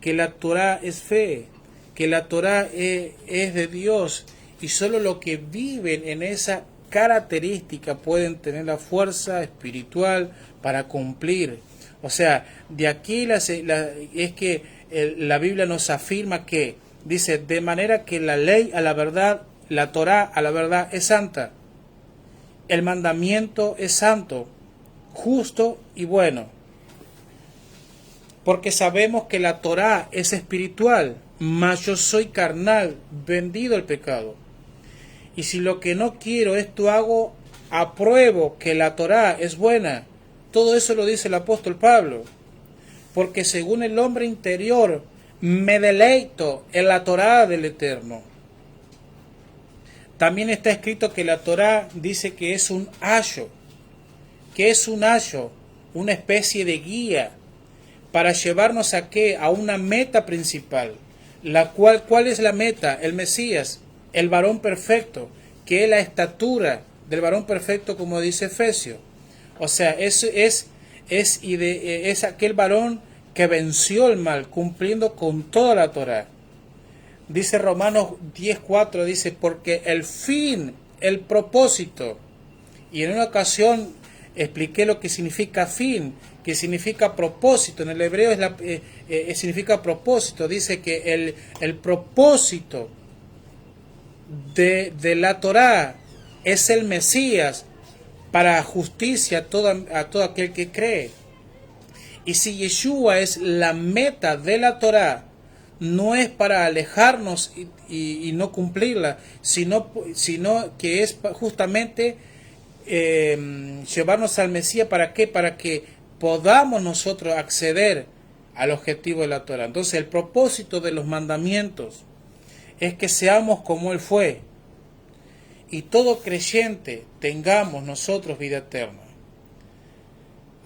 que la Torá es fe, que la Torá es de Dios, y solo los que viven en esa característica pueden tener la fuerza espiritual para cumplir. O sea, de aquí es que la Biblia nos afirma que, dice, de manera que la ley a la verdad, la Torá a la verdad es santa. El mandamiento es santo, justo y bueno. Porque sabemos que la Torá es espiritual, mas yo soy carnal, vendido al pecado. Y si lo que no quiero esto hago, apruebo que la Torá es buena. Todo eso lo dice el apóstol Pablo. Porque según el hombre interior, me deleito en la Torá del Eterno. También está escrito que la Torá dice que es un ayo. ¿Qué es un ayo? Una especie de guía para llevarnos a qué? A una meta principal. ¿Cuál es la meta? El Mesías, el varón perfecto, que es la estatura del varón perfecto, como dice Efesios. O sea, es aquel varón que venció el mal, cumpliendo con toda la Torá. Dice Romanos 10:4, dice, porque el fin, el propósito, y en una ocasión expliqué lo que significa fin, que significa propósito, en el hebreo significa propósito, dice que el propósito de la Torá es el Mesías para justicia a todo aquel que cree. Y si Yeshua es la meta de la Torá, no es para alejarnos y no cumplirla, sino que es justamente llevarnos al Mesías. ¿Para qué? Para que podamos nosotros acceder al objetivo de la Torá. Entonces el propósito de los mandamientos es que seamos como Él fue, y todo creyente tengamos nosotros vida eterna.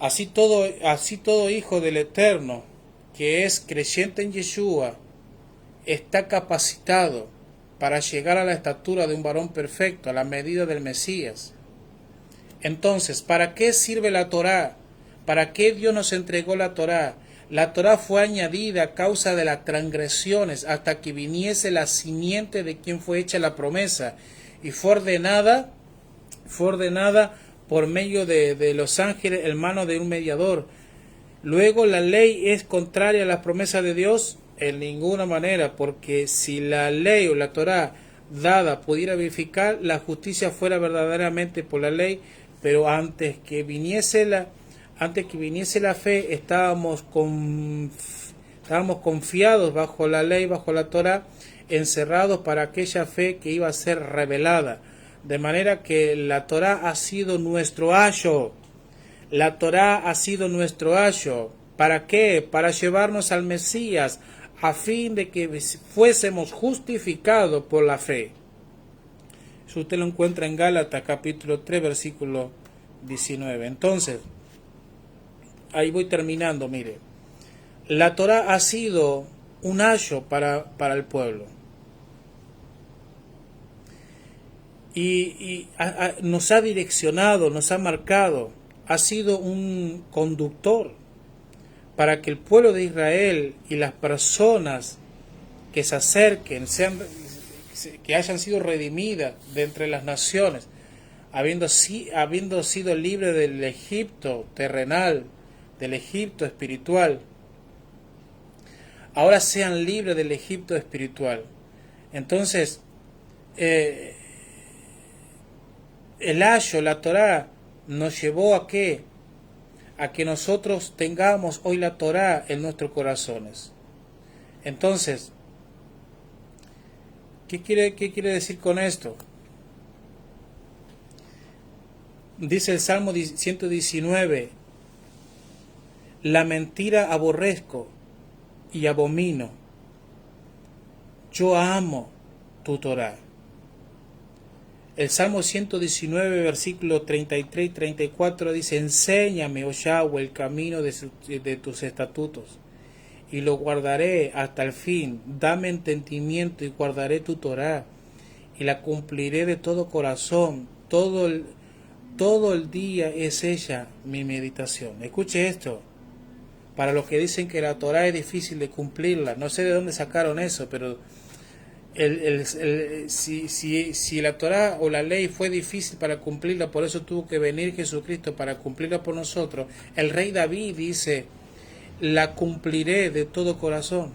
Así todo hijo del Eterno que es creyente en Yeshua está capacitado para llegar a la estatura de un varón perfecto, a la medida del Mesías. Entonces, ¿para qué sirve la Torá? ¿Para qué Dios nos entregó la Torá? La Torá fue añadida a causa de las transgresiones hasta que viniese la simiente de quien fue hecha la promesa, y fue ordenada por medio de los ángeles en mano de un mediador. Luego, ¿la ley es contraria a las promesas de Dios? En ninguna manera, porque si la ley o la Torá dada pudiera verificar, la justicia fuera verdaderamente por la ley, pero antes que viniese la fe, estábamos confiados bajo la ley, bajo la Torá, encerrados para aquella fe que iba a ser revelada. De manera que la Torá ha sido nuestro ayo. La Torá ha sido nuestro ayo. ¿Para qué? Para llevarnos al Mesías, a fin de que fuésemos justificados por la fe. Eso usted lo encuentra en Gálatas capítulo 3, versículo 19. Entonces, ahí voy terminando, mire. La Torá ha sido un ayo para el pueblo. Y nos ha direccionado, nos ha marcado, ha sido un conductor para que el pueblo de Israel y las personas que se acerquen, que hayan sido redimidas de entre las naciones, habiendo sido libres del Egipto terrenal, del Egipto espiritual, ahora sean libres del Egipto espiritual. Entonces, el ayo, la Torá, nos llevó ¿a qué? A que nosotros tengamos hoy la Torá en nuestros corazones. Entonces, ¿qué quiere decir con esto? Dice el Salmo 119, la mentira aborrezco y abomino, yo amo tu Torá. El Salmo 119, versículos 33 y 34 dice, enséñame, oh Yahweh, el camino de tus estatutos, y lo guardaré hasta el fin. Dame entendimiento y guardaré tu Torá, y la cumpliré de todo corazón. Todo el día es ella mi meditación. Escuche esto. Para los que dicen que la Torá es difícil de cumplirla, no sé de dónde sacaron eso, pero si la Torá o la ley fue difícil para cumplirla, por eso tuvo que venir Jesucristo para cumplirla por nosotros. El rey David dice, la cumpliré de todo corazón.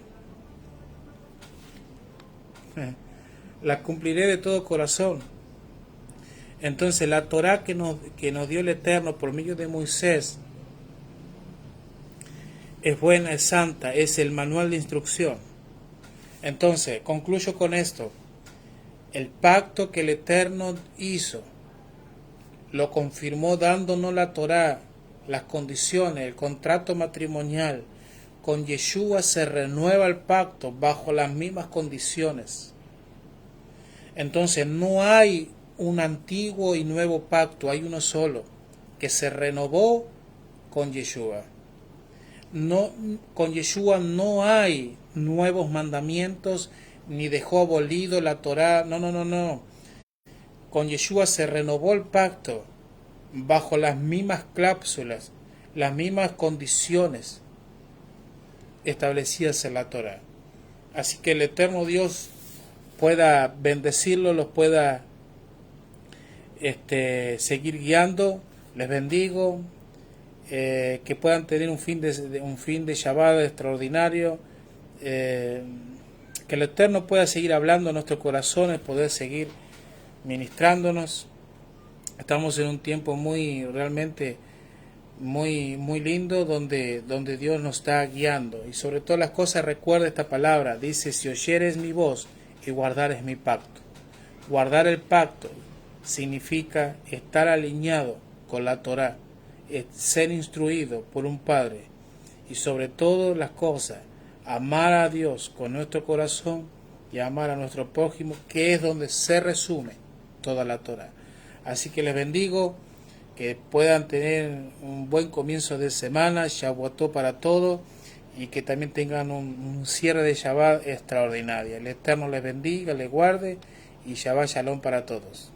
La cumpliré de todo corazón. Entonces la Torá que nos dio el Eterno por medio de Moisés es buena, es santa, es el manual de instrucción. Entonces, concluyo con esto. El pacto que el Eterno hizo, lo confirmó dándonos la Torá, las condiciones, el contrato matrimonial. Con Yeshua se renueva el pacto bajo las mismas condiciones. Entonces, no hay un antiguo y nuevo pacto, hay uno solo, que se renovó con Yeshua. No, con Yeshua no hay nuevos mandamientos, ni dejó abolido la Torá. No. Con Yeshua se renovó el pacto bajo las mismas cláusulas, las mismas condiciones establecidas en la Torá. Así que el eterno Dios pueda bendecirlo, los pueda seguir guiando. Les bendigo. Que puedan tener un fin de Shabbat extraordinario, que el Eterno pueda seguir hablando a nuestros corazones, poder seguir ministrándonos. Estamos en un tiempo realmente muy lindo donde Dios nos está guiando. Y sobre todas las cosas recuerda esta palabra, dice, si oyeres mi voz y guardares mi pacto. Guardar el pacto significa estar alineado con la Torá, ser instruido por un padre y sobre todas las cosas amar a Dios con nuestro corazón y amar a nuestro prójimo, que es donde se resume toda la Torá. Así que les bendigo, que puedan tener un buen comienzo de semana, Shavuot para todos, y que también tengan un cierre de Shabbat extraordinario. El Eterno les bendiga, les guarde, y Shabbat Shalom para todos.